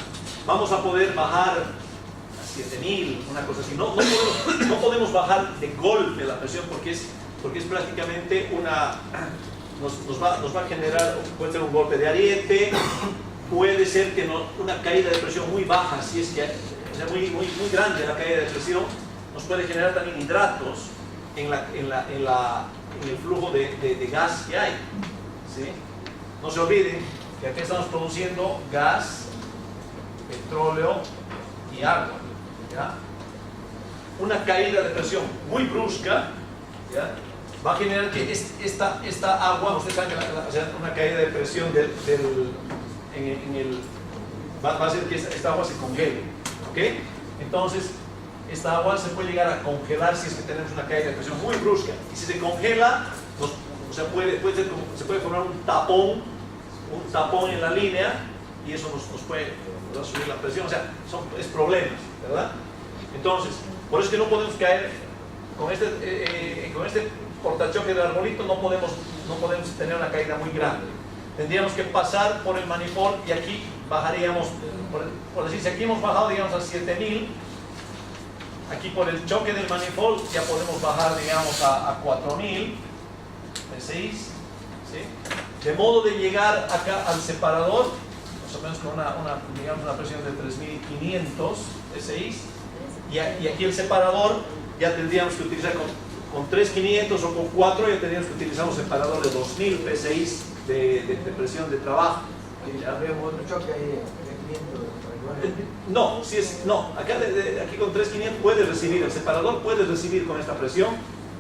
Vamos a poder bajar a 7000, una cosa así. No podemos bajar de golpe la presión porque es prácticamente una... Nos va a generar, puede ser un golpe de ariete, puede ser que una caída de presión muy baja, si es que, o sea, muy grande la caída de presión, nos puede generar también hidratos en el flujo de gas que hay. ¿Sí? No se olviden que aquí estamos produciendo gas, petróleo y agua. ¿Ya? Una caída de presión muy brusca, ¿ya? Va a generar que esta agua, ustedes saben que una caída de presión va a hacer que esta agua se congele. ¿Okay? Entonces, esta agua se puede llegar a congelar si es que tenemos una caída de presión muy brusca. Y si se congela, se puede formar un tapón en la línea y eso nos puede subir la presión. O sea, es problemas, ¿verdad? Entonces, por eso es que no podemos caer con este portachoque del arbolito, no podemos tener una caída muy grande. Tendríamos que pasar por el manifold y aquí bajaríamos, por decir, si aquí hemos bajado, digamos, a 7000, aquí por el choque del manifold ya podemos bajar, digamos, a 4000 P6, ¿sí? De modo de llegar acá al separador, más o menos con una presión de 3500 P6, y aquí el separador ya tendríamos que utilizar con 3500 o con 4, ya tendríamos que utilizar un separador de 2000 P6 de presión de trabajo. Habemos otro choque ahí de 500. No, aquí con 3500 puede recibir, el separador puede recibir con esta presión,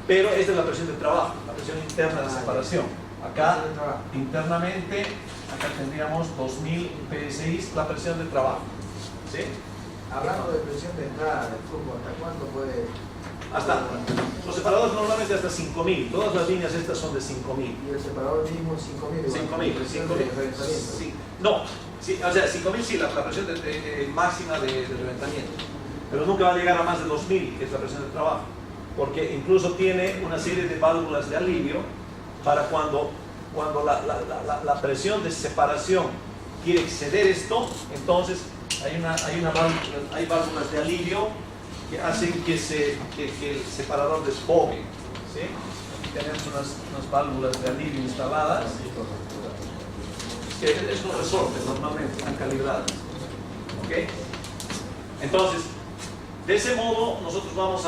pero esta es la presión de trabajo, la presión interna de separación. Acá, internamente, acá tendríamos 2000 P6, la presión de trabajo. ¿Sí? Hablando de presión de entrada del flujo, ¿hasta cuánto puede? Los separadores normalmente hasta 5000, todas las líneas estas son de 5000. ¿Y el separador mínimo 5000? 5000. Sí. No, sí, o sea, 5000 sí, la presión máxima de reventamiento. Pero nunca va a llegar a más de 2000, que es la presión de trabajo. Porque incluso tiene una serie de válvulas de alivio para cuando la presión de separación quiere exceder esto, entonces hay válvulas de alivio que hacen que el separador desfogue. ¿Sí? Aquí tenemos unas válvulas de alivio instaladas que es un resorte, normalmente están calibradas. ¿Okay? Entonces, de ese modo nosotros vamos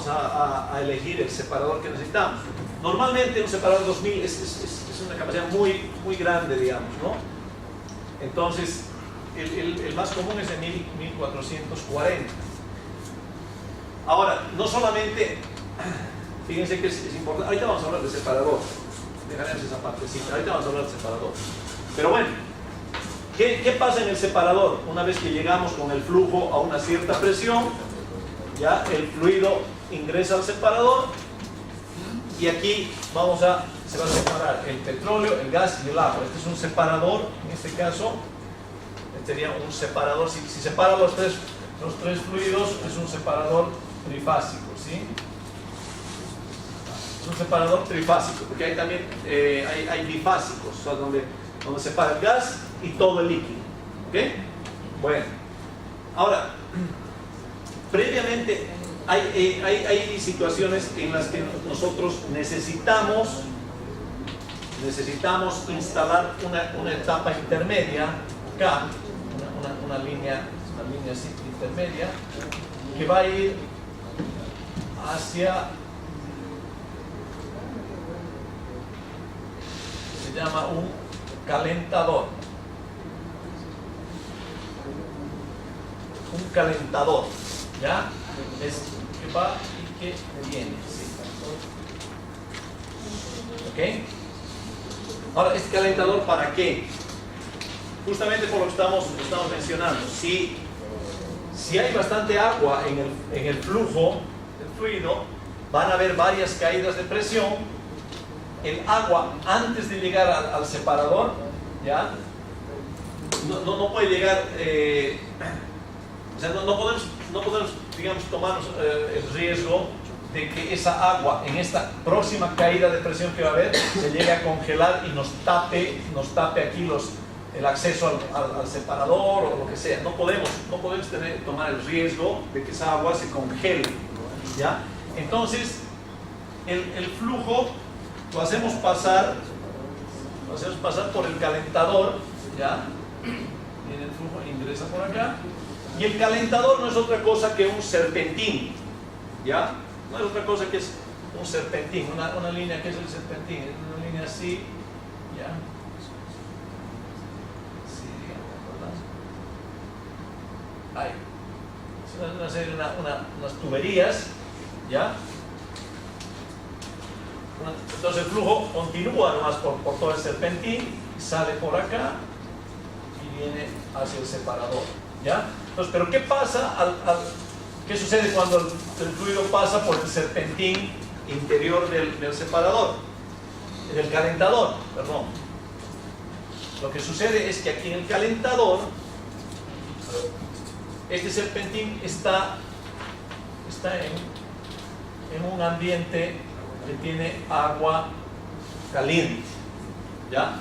a elegir el separador que necesitamos. Normalmente un separador 2000 es una capacidad muy grande, digamos, ¿no? Entonces, el más común es de 1440. Ahora, no solamente, fíjense que es importante, ahorita vamos a hablar de separador, dejaremos esa partecita, ahorita vamos a hablar de separador. Pero bueno, ¿qué pasa en el separador? Una vez que llegamos con el flujo a una cierta presión, ya el fluido ingresa al separador y aquí se va a separar el petróleo, el gas y el agua. Este es un separador, en este caso, este sería un separador, si separa los tres fluidos, es un separador trifásico, ¿sí? Es un separador trifásico, porque hay también hay bifásicos, o sea, donde separa el gas y todo el líquido. ¿Ok? Bueno, ahora, previamente hay situaciones en las que nosotros necesitamos instalar una etapa intermedia acá, una línea intermedia que va a ir hacia, se llama un calentador. Un calentador, ¿ya? Es que va y que viene, ¿sí? ¿Ok? Ahora, ¿este calentador para qué? Justamente por lo que estamos mencionando. Si hay bastante agua en el flujo del fluido, van a haber varias caídas de presión. El agua, antes de llegar al separador, ¿ya? No puede llegar, o sea, no podemos, digamos, tomarnos el riesgo de que esa agua en esta próxima caída de presión que va a haber se llegue a congelar y nos tape aquí el acceso al separador o lo que sea. No podemos tomar el riesgo de que esa agua se congele, ¿ya? Entonces, el flujo lo hacemos pasar por el calentador, ¿ya? Viene el flujo, ingresa por acá. Y el calentador no es otra cosa que un serpentín, ¿ya? No es otra cosa que es un serpentín, una línea que es el serpentín, es una línea así, ¿ya? Sí, ¿verdad? Ahí. Es una serie, unas tuberías, ¿ya? Entonces el flujo continúa nomás por todo el serpentín, sale por acá y viene hacia el separador, ¿ya? Entonces, pero ¿qué pasa ¿qué sucede cuando el fluido pasa por el serpentín interior del separador? Del calentador, perdón. Lo que sucede es que aquí en el calentador, este serpentín está en un ambiente que tiene agua caliente, ¿ya?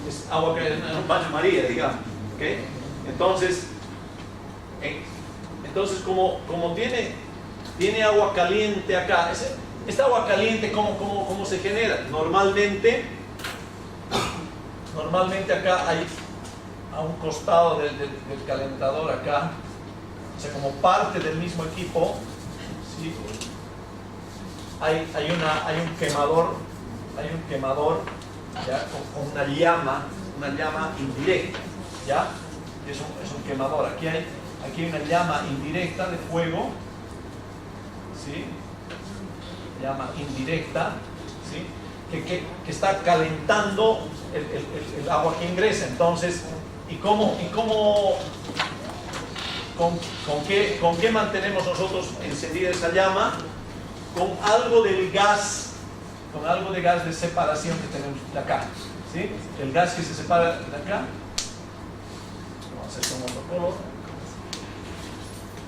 Es agua que es un baño María, digamos, ¿ok? Entonces como tiene agua caliente acá, esta agua caliente, ¿cómo se genera? Normalmente acá hay a un costado del calentador acá, o sea, como parte del mismo equipo, ¿sí? Hay un quemador, ¿ya? Con una llama indirecta, ¿ya? Es un quemador. Aquí hay una llama indirecta de fuego, ¿sí? Llama indirecta, ¿sí? Que está calentando el agua que ingresa. Entonces, ¿con qué mantenemos nosotros encendida esa llama? Con algo de gas de separación que tenemos de acá, ¿sí? El gas que se separa de acá, vamos a hacer con otro color.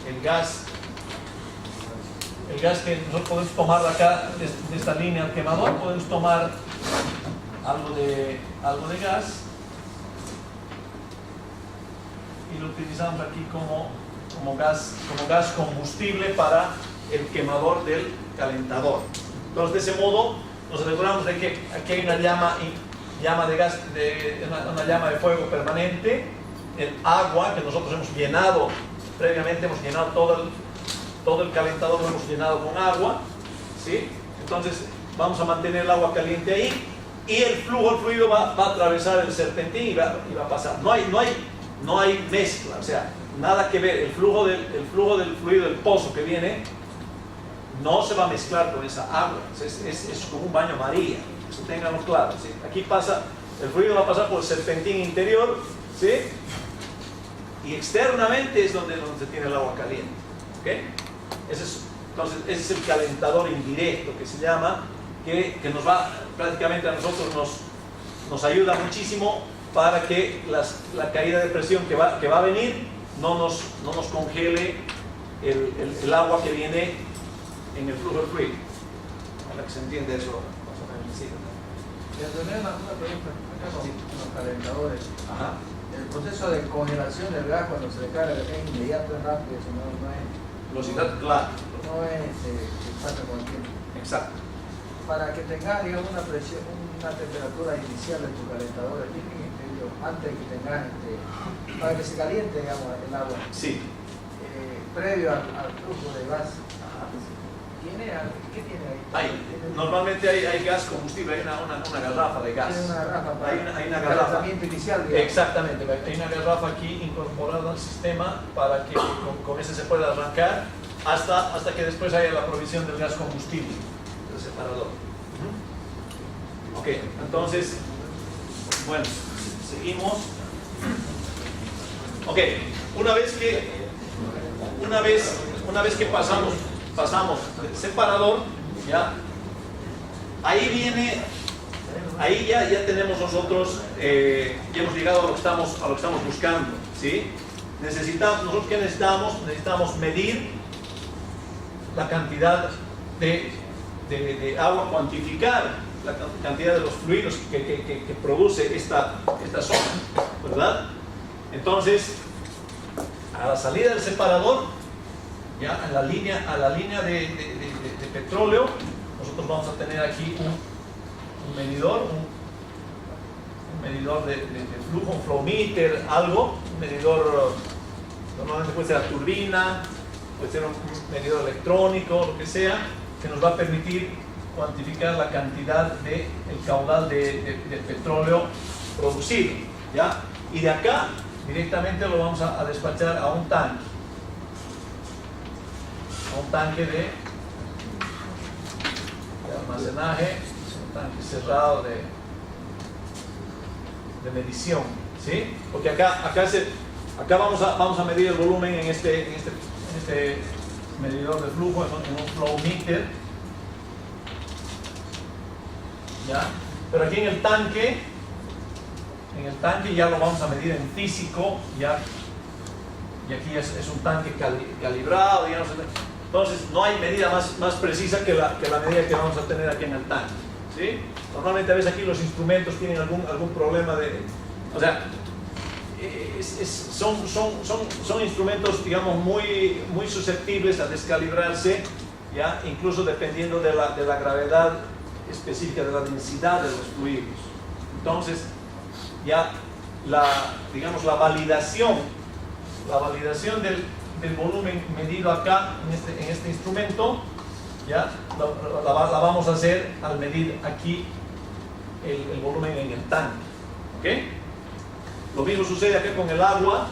El gas que nosotros podemos tomar de acá, de esta línea al quemador, podemos tomar algo de gas y lo utilizamos aquí como gas combustible para el quemador del calentador. Entonces, de ese modo nos aseguramos de que aquí hay una llama de gas, una llama de fuego permanente, el agua que nosotros hemos llenado previamente, hemos llenado todo el calentador, lo hemos llenado con agua, ¿sí? Entonces vamos a mantener el agua caliente ahí y el fluido va a atravesar el serpentín y va a pasar. No hay mezcla, o sea, nada que ver. El flujo del fluido del pozo que viene no se va a mezclar con esa agua, es como un baño María, eso ténganlo claro, ¿sí? Aquí el fluido va a pasar por el serpentín interior, ¿sí? Y externamente es donde se tiene el agua caliente, ¿ok? Entonces ese es el calentador indirecto que se llama, que nos va, prácticamente a nosotros nos ayuda muchísimo para que la caída de presión que va a venir no nos congele el agua que viene en el flujo del fluido. Para que se entiende eso más o menos. Sí. Una pregunta, acá con los calentadores. Ajá. El proceso de congelación del gas cuando se le carga es inmediato, es rápido, no es... Velocidad, claro. No es que pasa con el tiempo. Exacto. Para que tengas, digamos, una presión, una temperatura inicial de tu calentador, antes de que tengas, para que se caliente, digamos, el agua. Sí. Previo al flujo de gas. ¿Qué tiene ahí? Normalmente hay gas combustible, hay una garrafa de gas. Tiene una garrafa para Hay una garrafa. calentamiento inicial, digamos. Exactamente, hay una garrafa aquí incorporada al sistema para que con ese se pueda arrancar hasta que después haya la provisión del gas combustible, del separador. Ok, entonces, bueno, seguimos. Ok, una vez que pasamos del separador, ya, ahí ya tenemos nosotros, ya hemos llegado a lo que estamos buscando, ¿sí? Nosotros ¿qué necesitamos? Necesitamos medir la cantidad de agua, cuantificar la cantidad de los fluidos que produce esta zona, ¿verdad? Entonces, a la salida del separador, ya a la línea de petróleo, nosotros vamos a tener aquí un medidor, un medidor de flujo, un flow meter, un medidor, normalmente puede ser la turbina, puede ser un medidor electrónico, lo que sea, que nos va a permitir cuantificar la cantidad del caudal de petróleo producido, ¿ya? Y de acá directamente lo vamos a despachar a un tanque de almacenaje, un tanque cerrado de medición, ¿sí? Porque acá vamos a medir el volumen en este medidor de flujo, en un flow meter, ¿ya? Pero aquí en el tanque ya lo vamos a medir en físico, ¿ya? Y aquí es un tanque calibrado, digamos. Entonces no hay medida más precisa que la medida que vamos a tener aquí en el tanque, ¿sí? Normalmente a veces aquí los instrumentos tienen algún problema o sea, son instrumentos, digamos, muy susceptibles a descalibrarse, ¿ya? Incluso dependiendo de la gravedad específica, de la densidad de los fluidos. Entonces, ya digamos, la validación del volumen medido acá en este instrumento, ya la vamos a hacer al medir aquí el volumen en el tanque, ¿ok? Lo mismo sucede acá con el agua.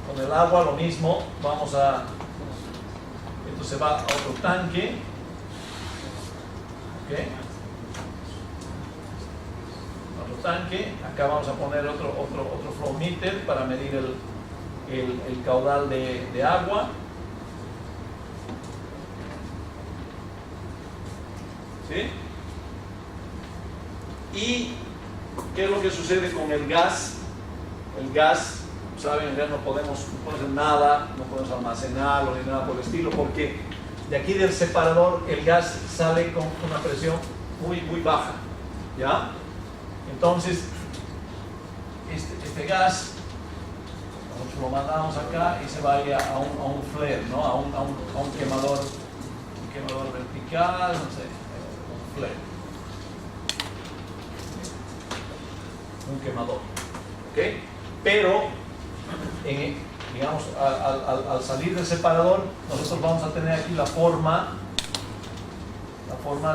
Con el agua lo mismo, esto se va a otro tanque, ¿ok? Tanque, acá vamos a poner otro flow meter para medir el caudal de agua, ¿sí? Y ¿qué es lo que sucede con el gas? El gas, saben, el gas no podemos hacer nada, no podemos almacenarlo ni nada por el estilo, porque de aquí del separador el gas sale con una presión muy baja, ¿ya? Entonces, este gas nosotros lo mandamos acá y se va a ir a un flare, ¿no? a un quemador vertical, no sé, un flare, un quemador, ¿ok? Pero, digamos, al salir del separador, nosotros vamos a tener aquí la forma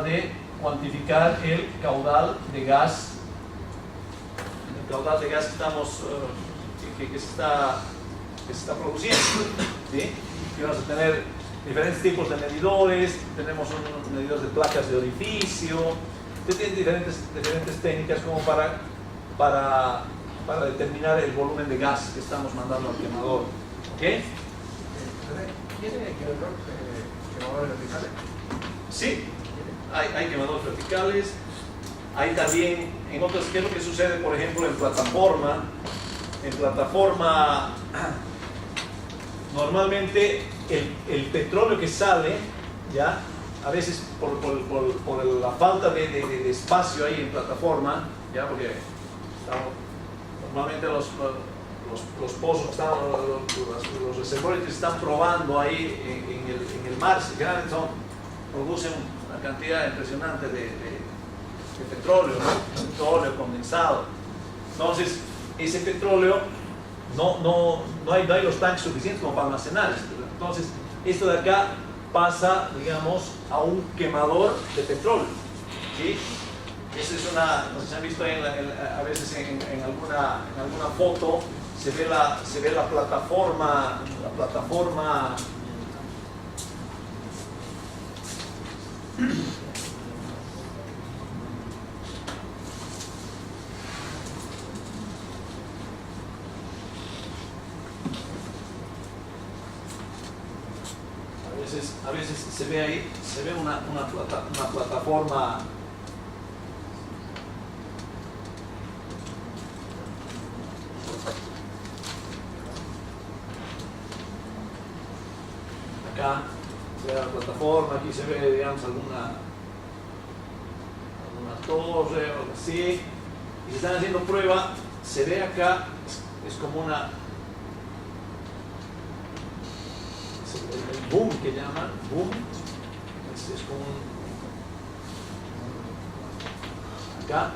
de cuantificar el caudal de gas. El caudal de gas que se está produciendo, ¿sí? Y vamos a tener diferentes tipos de medidores, tenemos un medidor de placas de orificio, tiene diferentes técnicas como para determinar el volumen de gas que estamos mandando al quemador, ¿ok? ¿Tiene quemadores verticales? Sí, hay quemadores verticales. Hay también, ¿qué es lo que sucede, por ejemplo, en plataforma? En plataforma, normalmente el petróleo que sale, ¿ya? A veces por la falta de espacio ahí en plataforma, ¿ya? Porque normalmente los pozos, los reservorios que se están probando ahí en el mar, generalmente producen una cantidad impresionante de petróleo, ¿no? Petróleo condensado. Entonces, ese petróleo no hay los tanques suficientes como para almacenar. Entonces, esto de acá pasa, digamos, a un quemador de petróleo, ¿sí? Esa es una, no sé si han visto a veces en alguna foto, se ve la plataforma, a veces se ve ahí, se ve una plataforma acá, se ve la plataforma, aquí se ve, digamos, alguna torre o algo así, y se están haciendo prueba, se ve acá, es como una, el boom que llaman, boom, es como acá,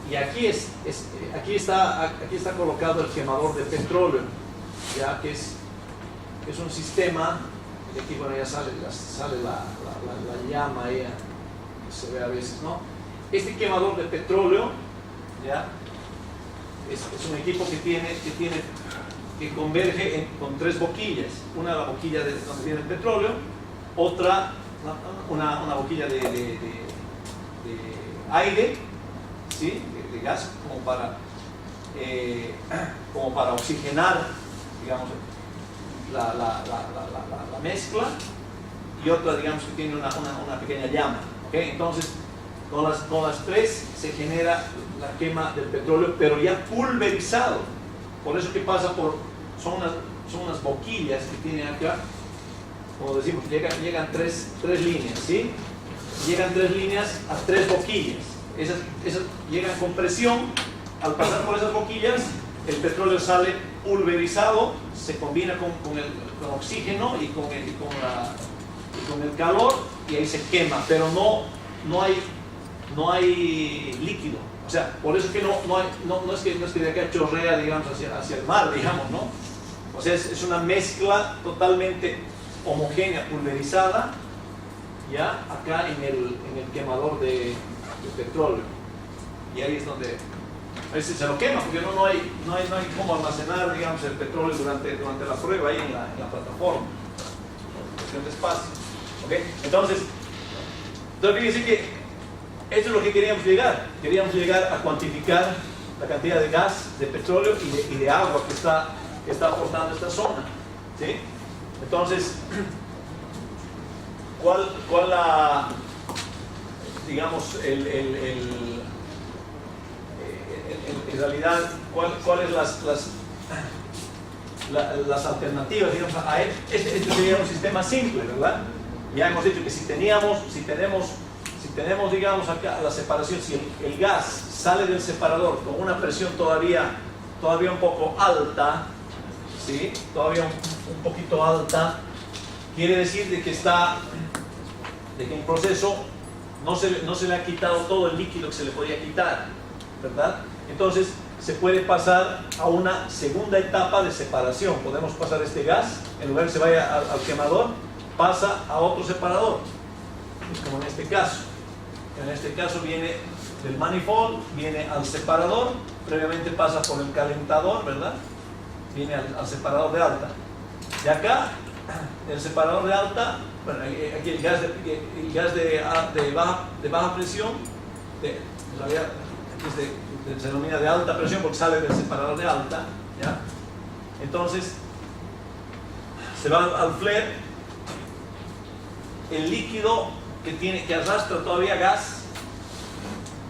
y aquí está colocado el quemador de petróleo, ya que es un sistema, y aquí bueno ya sale la llama ahí, se ve a veces, ¿no? Este quemador de petróleo, ya, es un equipo que converge con tres boquillas, una la boquilla de donde viene el petróleo, otra una boquilla de aire, ¿sí? de gas, como para oxigenar, digamos, la mezcla, y otra, digamos, que tiene una pequeña llama, ¿okay? Entonces, con las tres se genera la quema del petróleo, pero ya pulverizado. Por eso que pasa son unas boquillas que tienen acá, como decimos, llegan tres líneas, ¿sí? Llegan tres líneas a tres boquillas. Esas llegan con presión. Al pasar por esas boquillas, el petróleo sale pulverizado, se combina con oxígeno y con el calor, y ahí se quema, pero no hay líquido. O sea, por eso que no es que de acá chorrea, digamos, hacia el mar, digamos, ¿no? O sea, es una mezcla totalmente homogénea, pulverizada, ya acá en el quemador de petróleo. Y ahí es donde a veces se lo quema, porque no hay cómo almacenar, digamos, el petróleo durante la prueba ahí en la plataforma. Cuestión de espacio. ¿Okay? Entonces fíjense que esto es lo que queríamos llegar. Queríamos llegar a cuantificar la cantidad de gas, de petróleo y de agua que está aportando esta zona, ¿sí? Entonces, ¿cuál la, digamos, en realidad, cuáles las alternativas, digamos, a este sería un sistema simple, ¿verdad? Ya hemos dicho que si tenemos, digamos, acá la separación, si el gas sale del separador con una presión todavía un poco alta, ¿sí? Todavía un poquito alta, quiere decir de que en proceso no se le ha quitado todo el líquido que se le podía quitar, ¿verdad? Entonces se puede pasar a una segunda etapa de separación. Podemos pasar este gas, en lugar de que se vaya al quemador, pasa a otro separador, como en este caso. En este caso viene del manifold, viene al separador, previamente pasa por el calentador, ¿verdad? Viene al separador de alta. De acá, el separador de alta, bueno, aquí el gas de baja presión, en realidad aquí se denomina de alta presión porque sale del separador de alta, ¿ya? Entonces, se va al flare, el líquido que arrastra todavía gas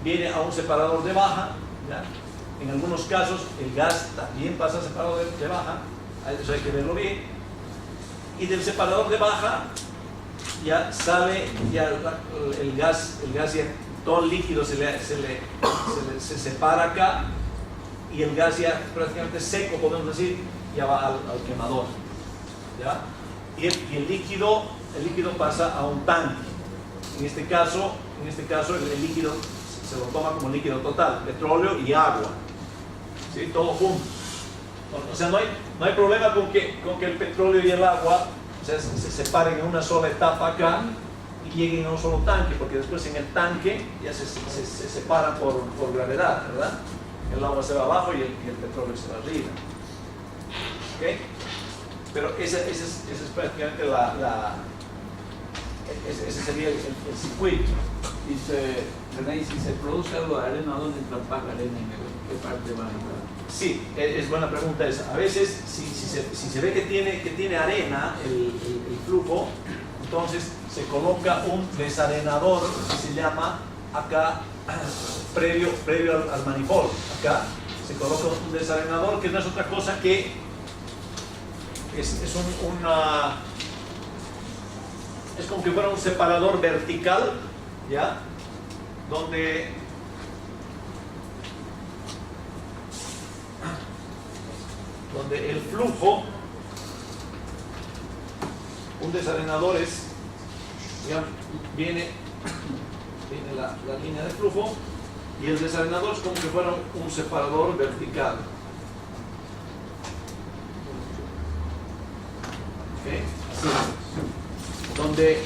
viene a un separador de baja, ¿ya? En algunos casos el gas también pasa al separador de baja, eso hay que verlo bien, y del separador de baja ya sale ya el gas ya, todo el líquido se separa acá, y el gas ya prácticamente seco, podemos decir, ya va al quemador, ¿ya? Y el líquido pasa a un tanque. En este caso el líquido se lo toma como líquido total, petróleo y agua, ¿sí? Todo junto. O sea, no hay problema con que el petróleo y el agua o sea, se separen en una sola etapa acá y lleguen a un solo tanque, porque después en el tanque ya se separan por gravedad, ¿verdad? El agua se va abajo y el petróleo se va arriba. ¿Okay? Pero esa es prácticamente ese sería el circuito. René, si se produce algo de arena, ¿dónde entra la arena? ¿En qué parte va a entrar? Sí, es buena pregunta esa. A veces, si se ve que tiene arena el flujo, entonces se coloca un desarenador que se llama acá, previo al manifold. Acá se coloca un desarenador que no es otra cosa que es como que fuera un separador vertical, ¿ya? Donde el flujo, un desarenador es, digamos, viene la línea de flujo y el desarenador es como que fuera un separador vertical. ¿Okay? Así, donde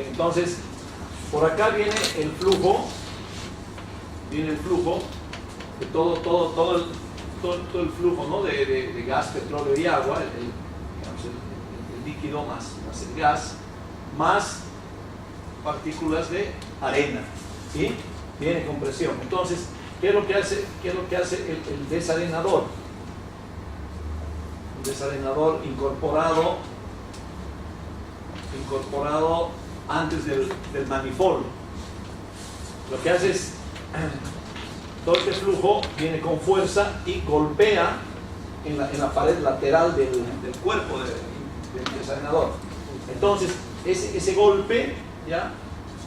entonces, por acá viene el flujo, de todo el flujo, ¿no? de gas, petróleo y agua, el líquido más el gas, más partículas de arena, ¿sí? Viene con presión. Entonces, ¿qué es lo que hace el desarenador? Un desarenador incorporado antes del manifold. Lo que hace es, todo este flujo viene con fuerza y golpea en la pared lateral del cuerpo del desarenador. Entonces, ese golpe ya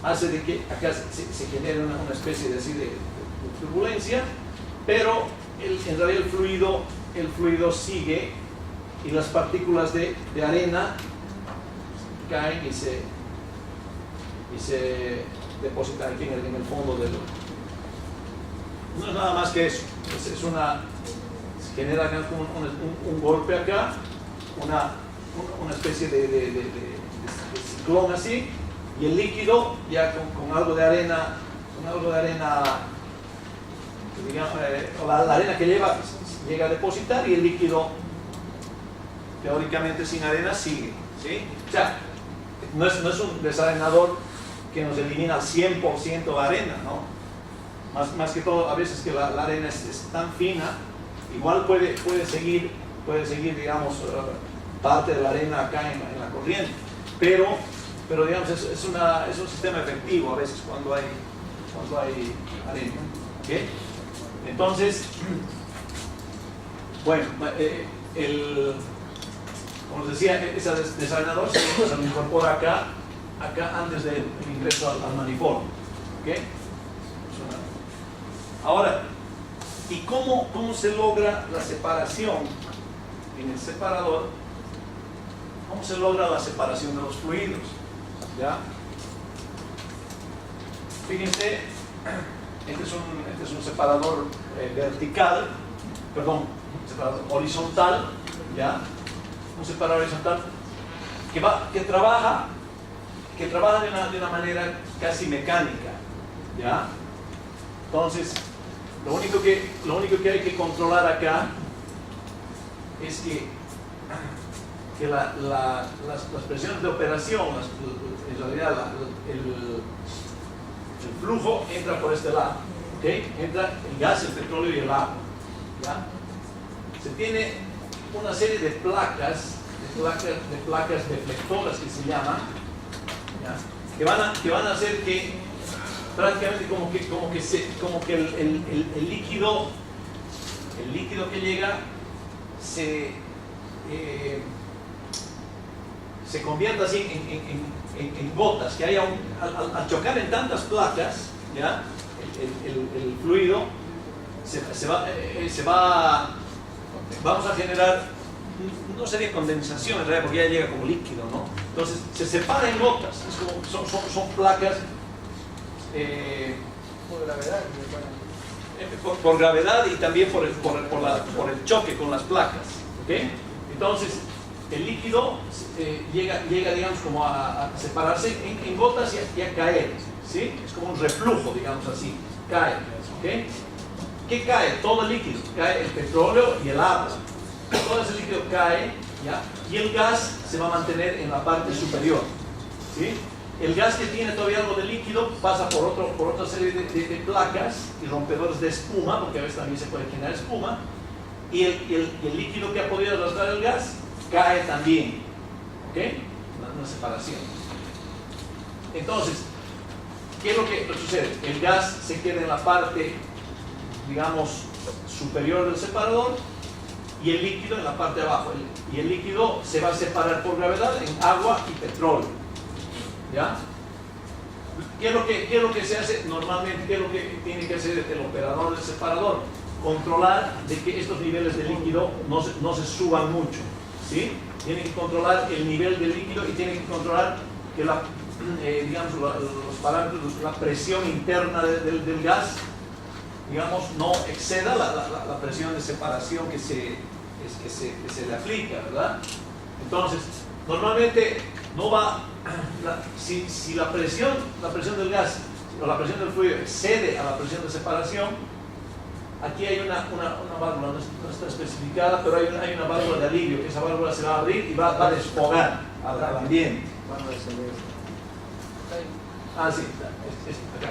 hace de que acá se genere una especie de turbulencia, pero en realidad el fluido sigue y las partículas de arena caen y se depositan aquí en el fondo del... No es nada más que eso, se genera un golpe acá, una especie de ciclón así, y el líquido ya con algo de arena, digamos, la arena que llega a depositar, y el líquido teóricamente sin arena sigue, ¿sí? O sea, no es un desarenador que nos elimina al 100% la arena, ¿no? Más que todo, a veces que la arena es tan fina, igual puede seguir, digamos, parte de la arena acá en la corriente, pero digamos, es un sistema efectivo a veces cuando hay arena. ¿Okay? Entonces, bueno, como les decía, ese desarenador se lo incorpora acá antes del ingreso al manifold. ¿Okay? Ahora, ¿y cómo se logra la separación en el separador? ¿Cómo se logra la separación de los fluidos? ¿Ya? Fíjense, este es un separador vertical, perdón, un separador horizontal, ¿ya? Un separador horizontal que trabaja de una manera casi mecánica, ¿ya? Entonces, lo único que hay que controlar acá es que las presiones de operación, en realidad el flujo entra por este lado, ¿okay? Entra el gas, el petróleo y el agua, ¿ya? Se tiene una serie de placas deflectoras que se llaman, ¿ya? que van a hacer que prácticamente como que el líquido que llega se convierta así en gotas, que haya al chocar en tantas placas, ¿ya? El fluido vamos a generar, no sería condensación en realidad porque ya llega como líquido, ¿no? Entonces se separa en gotas, es como, son placas Por gravedad. por gravedad y también por el choque con las placas, ¿ok? Entonces el líquido llega digamos como a separarse en gotas y a caer, ¿sí? Es como un reflujo, digamos así, cae, ¿ok? ¿Qué cae? Todo el líquido, cae el petróleo y el agua, todo ese líquido cae, ¿ya? Y el gas se va a mantener en la parte superior, ¿sí? El gas que tiene todavía algo de líquido pasa por otra serie de placas y rompedores de espuma, porque a veces también se puede generar espuma, y el líquido que ha podido arrastrar el gas cae también, ¿ok? Una separación. Entonces, ¿qué es lo que sucede? El gas se queda en la parte, digamos, superior del separador y el líquido en la parte de abajo. Y el líquido se va a separar por gravedad en agua y petróleo, ¿ya? ¿Qué es lo que se hace normalmente? ¿Qué es lo que tiene que hacer el operador del separador? Controlar de que estos niveles de líquido no se suban mucho, ¿sí? Tiene que controlar el nivel de líquido y tiene que controlar que digamos, los parámetros, la presión interna del gas, digamos, no exceda la presión de separación que se le aplica, ¿verdad? Entonces, normalmente no va, si la presión del gas o la presión del fluido excede a la presión de separación, aquí hay una válvula, no está especificada, pero hay una válvula de alivio, que esa válvula se va a abrir y va a desfogar al ambiente. Ah, sí, acá.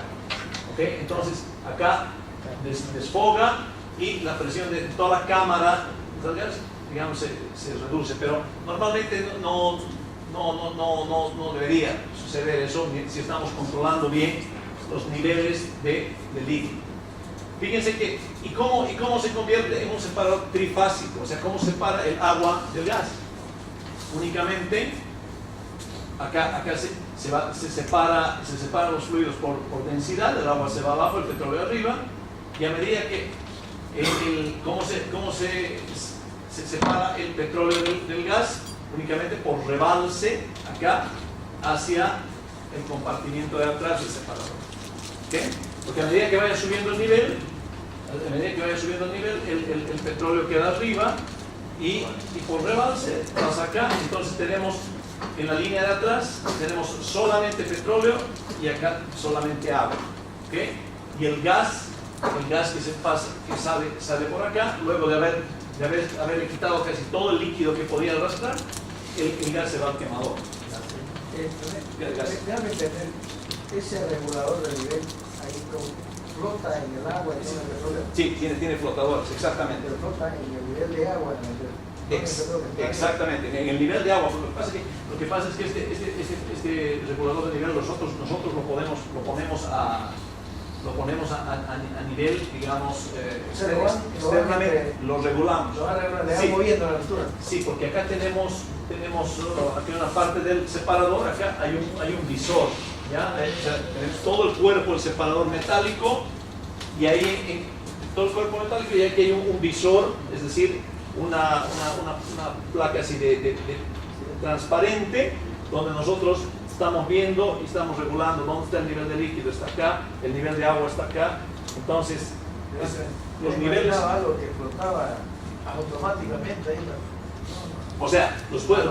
¿Ok? Entonces, acá desfoga y la presión de toda la cámara, digamos, se reduce, pero normalmente no debería suceder eso si estamos controlando bien los niveles de líquido. Fíjense que, ¿y cómo se convierte en un separador trifásico? O sea, ¿cómo separa el agua del gas? Únicamente, acá se separan los fluidos por densidad, el agua se va abajo, el petróleo arriba, y a medida que ¿cómo se separa el petróleo del gas? Únicamente por rebalse acá hacia el compartimiento de atrás del separador, ¿okay? Porque a medida que vaya subiendo el nivel, el petróleo queda arriba y por rebalse pasa acá. Entonces tenemos en la línea de atrás tenemos solamente petróleo y acá solamente agua, ¿okay? Y el gas que sale por acá, luego de haberle quitado casi todo el líquido que podía arrastrar, el gas se va al quemador. Déjame entender, ese regulador de nivel ahí flota en el agua y en el petróleo. Sí, tiene flotadores, exactamente. Pero flota en el nivel de agua. Exactamente, en el nivel de agua. Lo que pasa es que este regulador de nivel nosotros lo ponemos a nivel, digamos, externamente lo regulamos. Lo van moviendo a la altura. Sí, porque acá tenemos aquí una parte del separador, acá hay un visor, ¿ya? Tenemos todo el cuerpo del separador metálico y ahí todo el cuerpo metálico y aquí hay un visor, es decir, una placa así de transparente donde nosotros estamos viendo y estamos regulando dónde está el nivel de líquido, está acá, el nivel de agua está acá. Entonces, los niveles. Algo que flotaba automáticamente ahí. O sea, los puedes.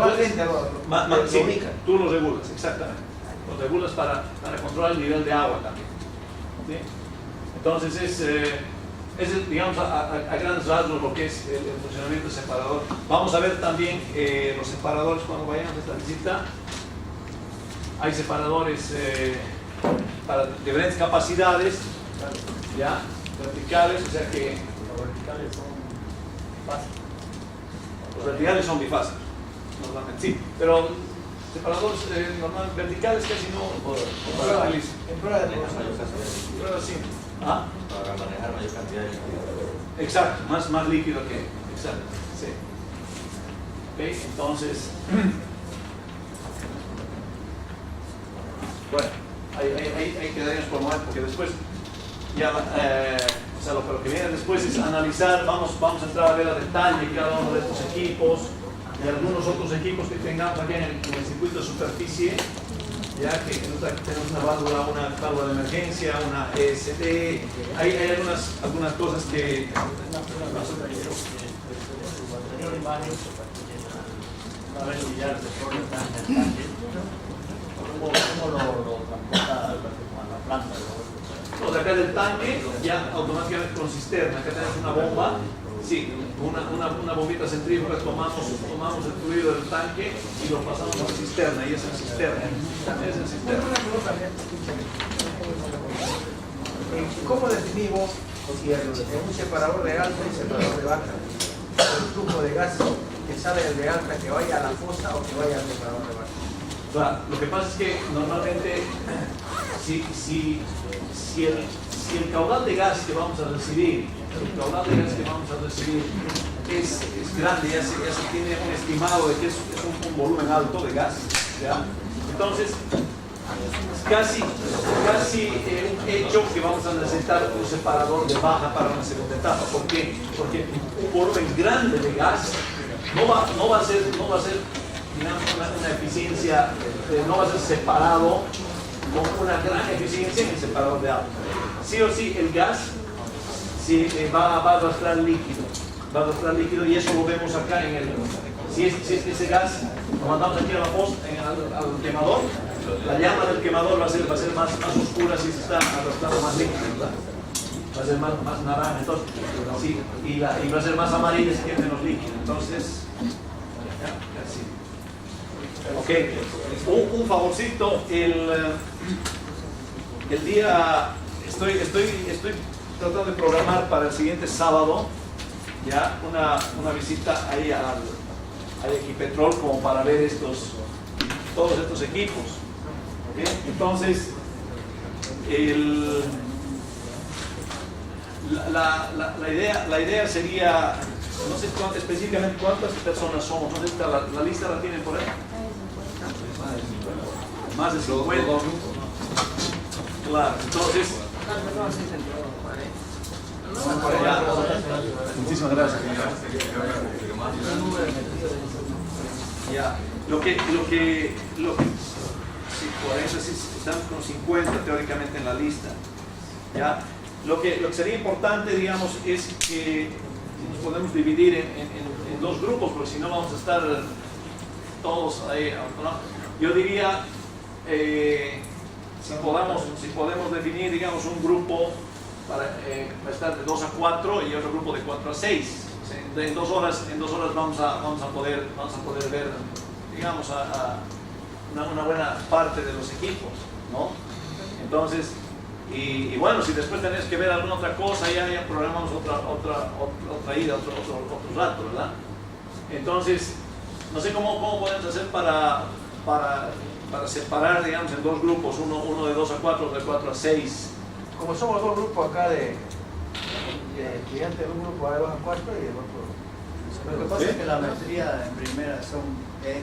Sí, tú los regulas, exactamente. Los regulas para controlar el nivel de agua también. ¿Sí? Entonces, es digamos, a grandes rasgos lo que es el funcionamiento del separador. Vamos a ver también los separadores cuando vayamos a esta visita. Hay separadores de diferentes capacidades, ¿ya? Verticales, o sea que Los verticales son básicos. los verticales son bifásicos, normalmente, sí, pero separadores normales verticales casi no se utilizan. En prueba de Pero sí. ¿Ah? Para manejar mayor cantidad de líquido. Exacto, más líquido que. Exacto, sí. Ok, entonces. Bueno, hay que quedaríamos por el momento, porque después ya, o sea, lo que viene después es analizar, vamos a entrar a ver a detalle cada uno de estos equipos y algunos otros equipos que tengamos aquí en el circuito de superficie, ya que tenemos una válvula de emergencia, una ESD, hay algunas cosas que... ¿Cómo lo transporta a la planta? De acá del tanque, ya automáticamente con cisterna, acá tenemos una bomba, sí, una bombita centrífuga, tomamos el fluido del tanque y lo pasamos a la cisterna, y es en cisterna. Es en cisterna. ¿Cómo definimos si en un separador de alta y separador de baja el flujo de gas que sale del de alta que vaya a la fosa o que vaya al separador de baja? Claro, lo que pasa es que normalmente si el caudal de gas que vamos a recibir, es grande, ya se tiene un estimado de que es un volumen alto de gas, ¿ya? Entonces es casi un hecho que vamos a necesitar un separador de baja para una segunda etapa. ¿Por qué? Porque un volumen grande de gas no va a ser digamos, una eficiencia, no va a ser separado con una gran eficiencia en el separador de agua. Sí o sí, el gas va a arrastrar líquido, y eso lo vemos acá en el... Si es ese gas lo mandamos aquí a la fosa, al quemador, la llama del quemador va a ser más oscura si se está arrastrando más líquido, ¿verdad? Va a ser más naranja, entonces, sí, y va a ser más amarilla si tiene menos líquido. Entonces, así. Ok, un favorcito, el día, estoy tratando de programar para el siguiente sábado, ya, una visita ahí al Equipetrol como para ver todos estos equipos. ¿Okay? Entonces, la idea sería, no sé específicamente cuántas personas somos, no sé si la lista la tienen por ahí. Más de 50. Claro, entonces. Muchísimas gracias. Ya. Lo que si por eso estamos con 50 teóricamente en la lista. Ya. Lo que sería importante, digamos, es que nos podemos dividir en dos grupos, porque si no vamos a estar todos ahí, ¿no? Yo diría, si podemos definir, digamos, un grupo para estar de 2 a 4 y otro grupo de 4 a 6. O sea, en dos horas vamos a poder ver, digamos, una buena parte de los equipos, ¿no? Entonces, y bueno, si después tenés que ver alguna otra cosa, ya programamos otra ida, otro rato, ¿verdad? Entonces, no sé cómo podemos hacer para separar, digamos, en dos grupos, uno de 2 a 4, otro de 4 a 6. Como somos dos grupos acá de estudiantes, un grupo de 2 a 4 y el otro. Lo que pasa es que la maestría en primera es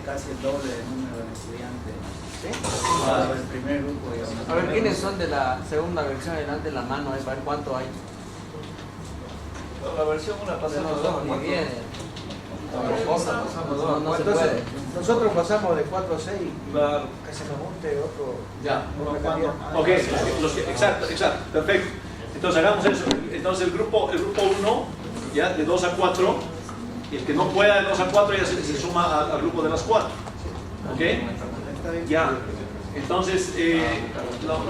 casi el doble del número de estudiantes. ¿Sí? El primer grupo, digamos. A ver, ¿quiénes son de la segunda versión adelante la mano? Para ver cuánto hay. La versión una pasa No son ni bien. No se Entonces, puede. nosotros pasamos de 4 a 6 y Claro. que se nos monte otro. Ya. Otro Ok, exacto, perfecto. Entonces hagamos eso. Entonces el grupo 1, ya de 2 a 4, y el que no pueda de 2 a 4 ya se suma al grupo de las 4. ¿Ok? Ya. Entonces, los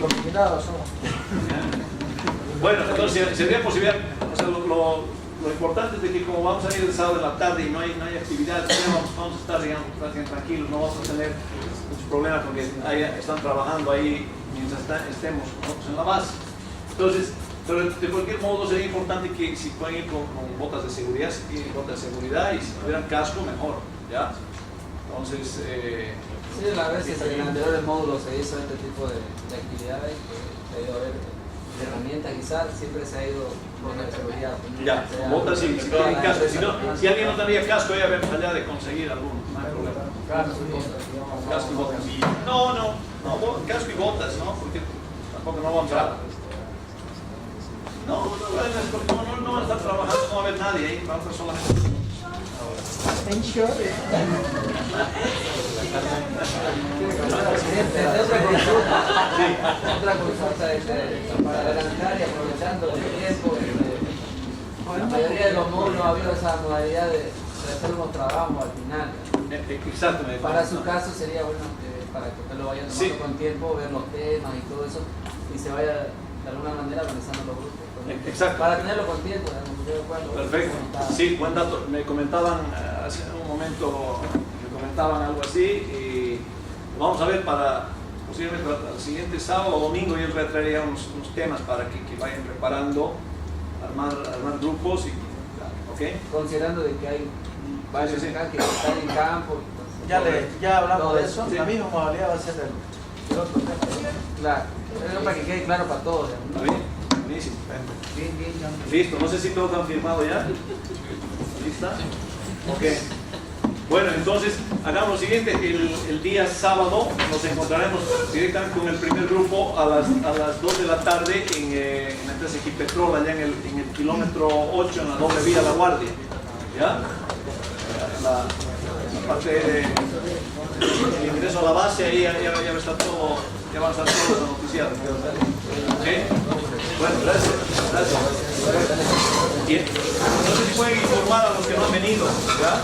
combinados somos. bueno, entonces sería posibilidad, o sea, lo importante es de que como vamos a ir el sábado de la tarde y no hay actividad, vamos a estar, digamos, tranquilos, no vamos a tener muchos problemas porque están trabajando ahí mientras estemos nosotros en la base. Entonces, pero de cualquier modo sería importante que si pueden ir con botas de seguridad, si tienen botas de seguridad, y si tuvieran casco, mejor, ¿ya? Entonces, Sí, la vez que en anteriores módulos se hizo este tipo de actividades, que se ha ido a ver de herramienta, quizás siempre se ha ido con la seguridad. ya, con botas si tienen casco. Si alguien no tendría casco, ya vemos allá de conseguir alguno, no hay problema. Casco y botas. No, No, casco y botas, ¿no? Porque tampoco no vamos a... No, porque no van a estar trabajando, no va a haber nadie ahí, vamos a estar solamente... Otra consulta, para adelantar y aprovechando el tiempo, la mayoría de los módulos ha habido esa modalidad de hacer unos trabajos al final. Exactamente. Para su caso sería bueno para que usted lo vaya tomando Sí. con tiempo, ver los temas y todo eso, y se vaya de alguna manera organizando los grupos. Exacto. Para tenerlo con tiempo, digamos. Perfecto. Sí, buen dato. Me comentaban hace un momento, me comentaban algo así y vamos a ver para posiblemente el siguiente sábado o domingo yo traería unos temas para que vayan preparando, armar grupos y ¿ok? Considerando de que hay varios Sí. acá que están en campo. Ya hablamos de eso, Sí. la misma modalidad va a ser el otro tema. Claro, pero para que quede claro para todos. ¿Está digamos. bien? Buenísimo. Bien, John. Listo, no sé si todos han firmado ya. ¿Lista? Ok. Bueno, entonces hagamos lo siguiente. El día sábado nos encontraremos directamente con el primer grupo a las 2 de la tarde en la empresa Equipetrol, allá en el kilómetro 8, en la doble vía La Guardia. ¿Ya? La parte del ingreso a la base, ahí ya va a estar todo, ya van a estar todos los noticiados. ¿Ok? Bueno, gracias. Bien. No sé si pueden informar a los que no han venido, ¿ya?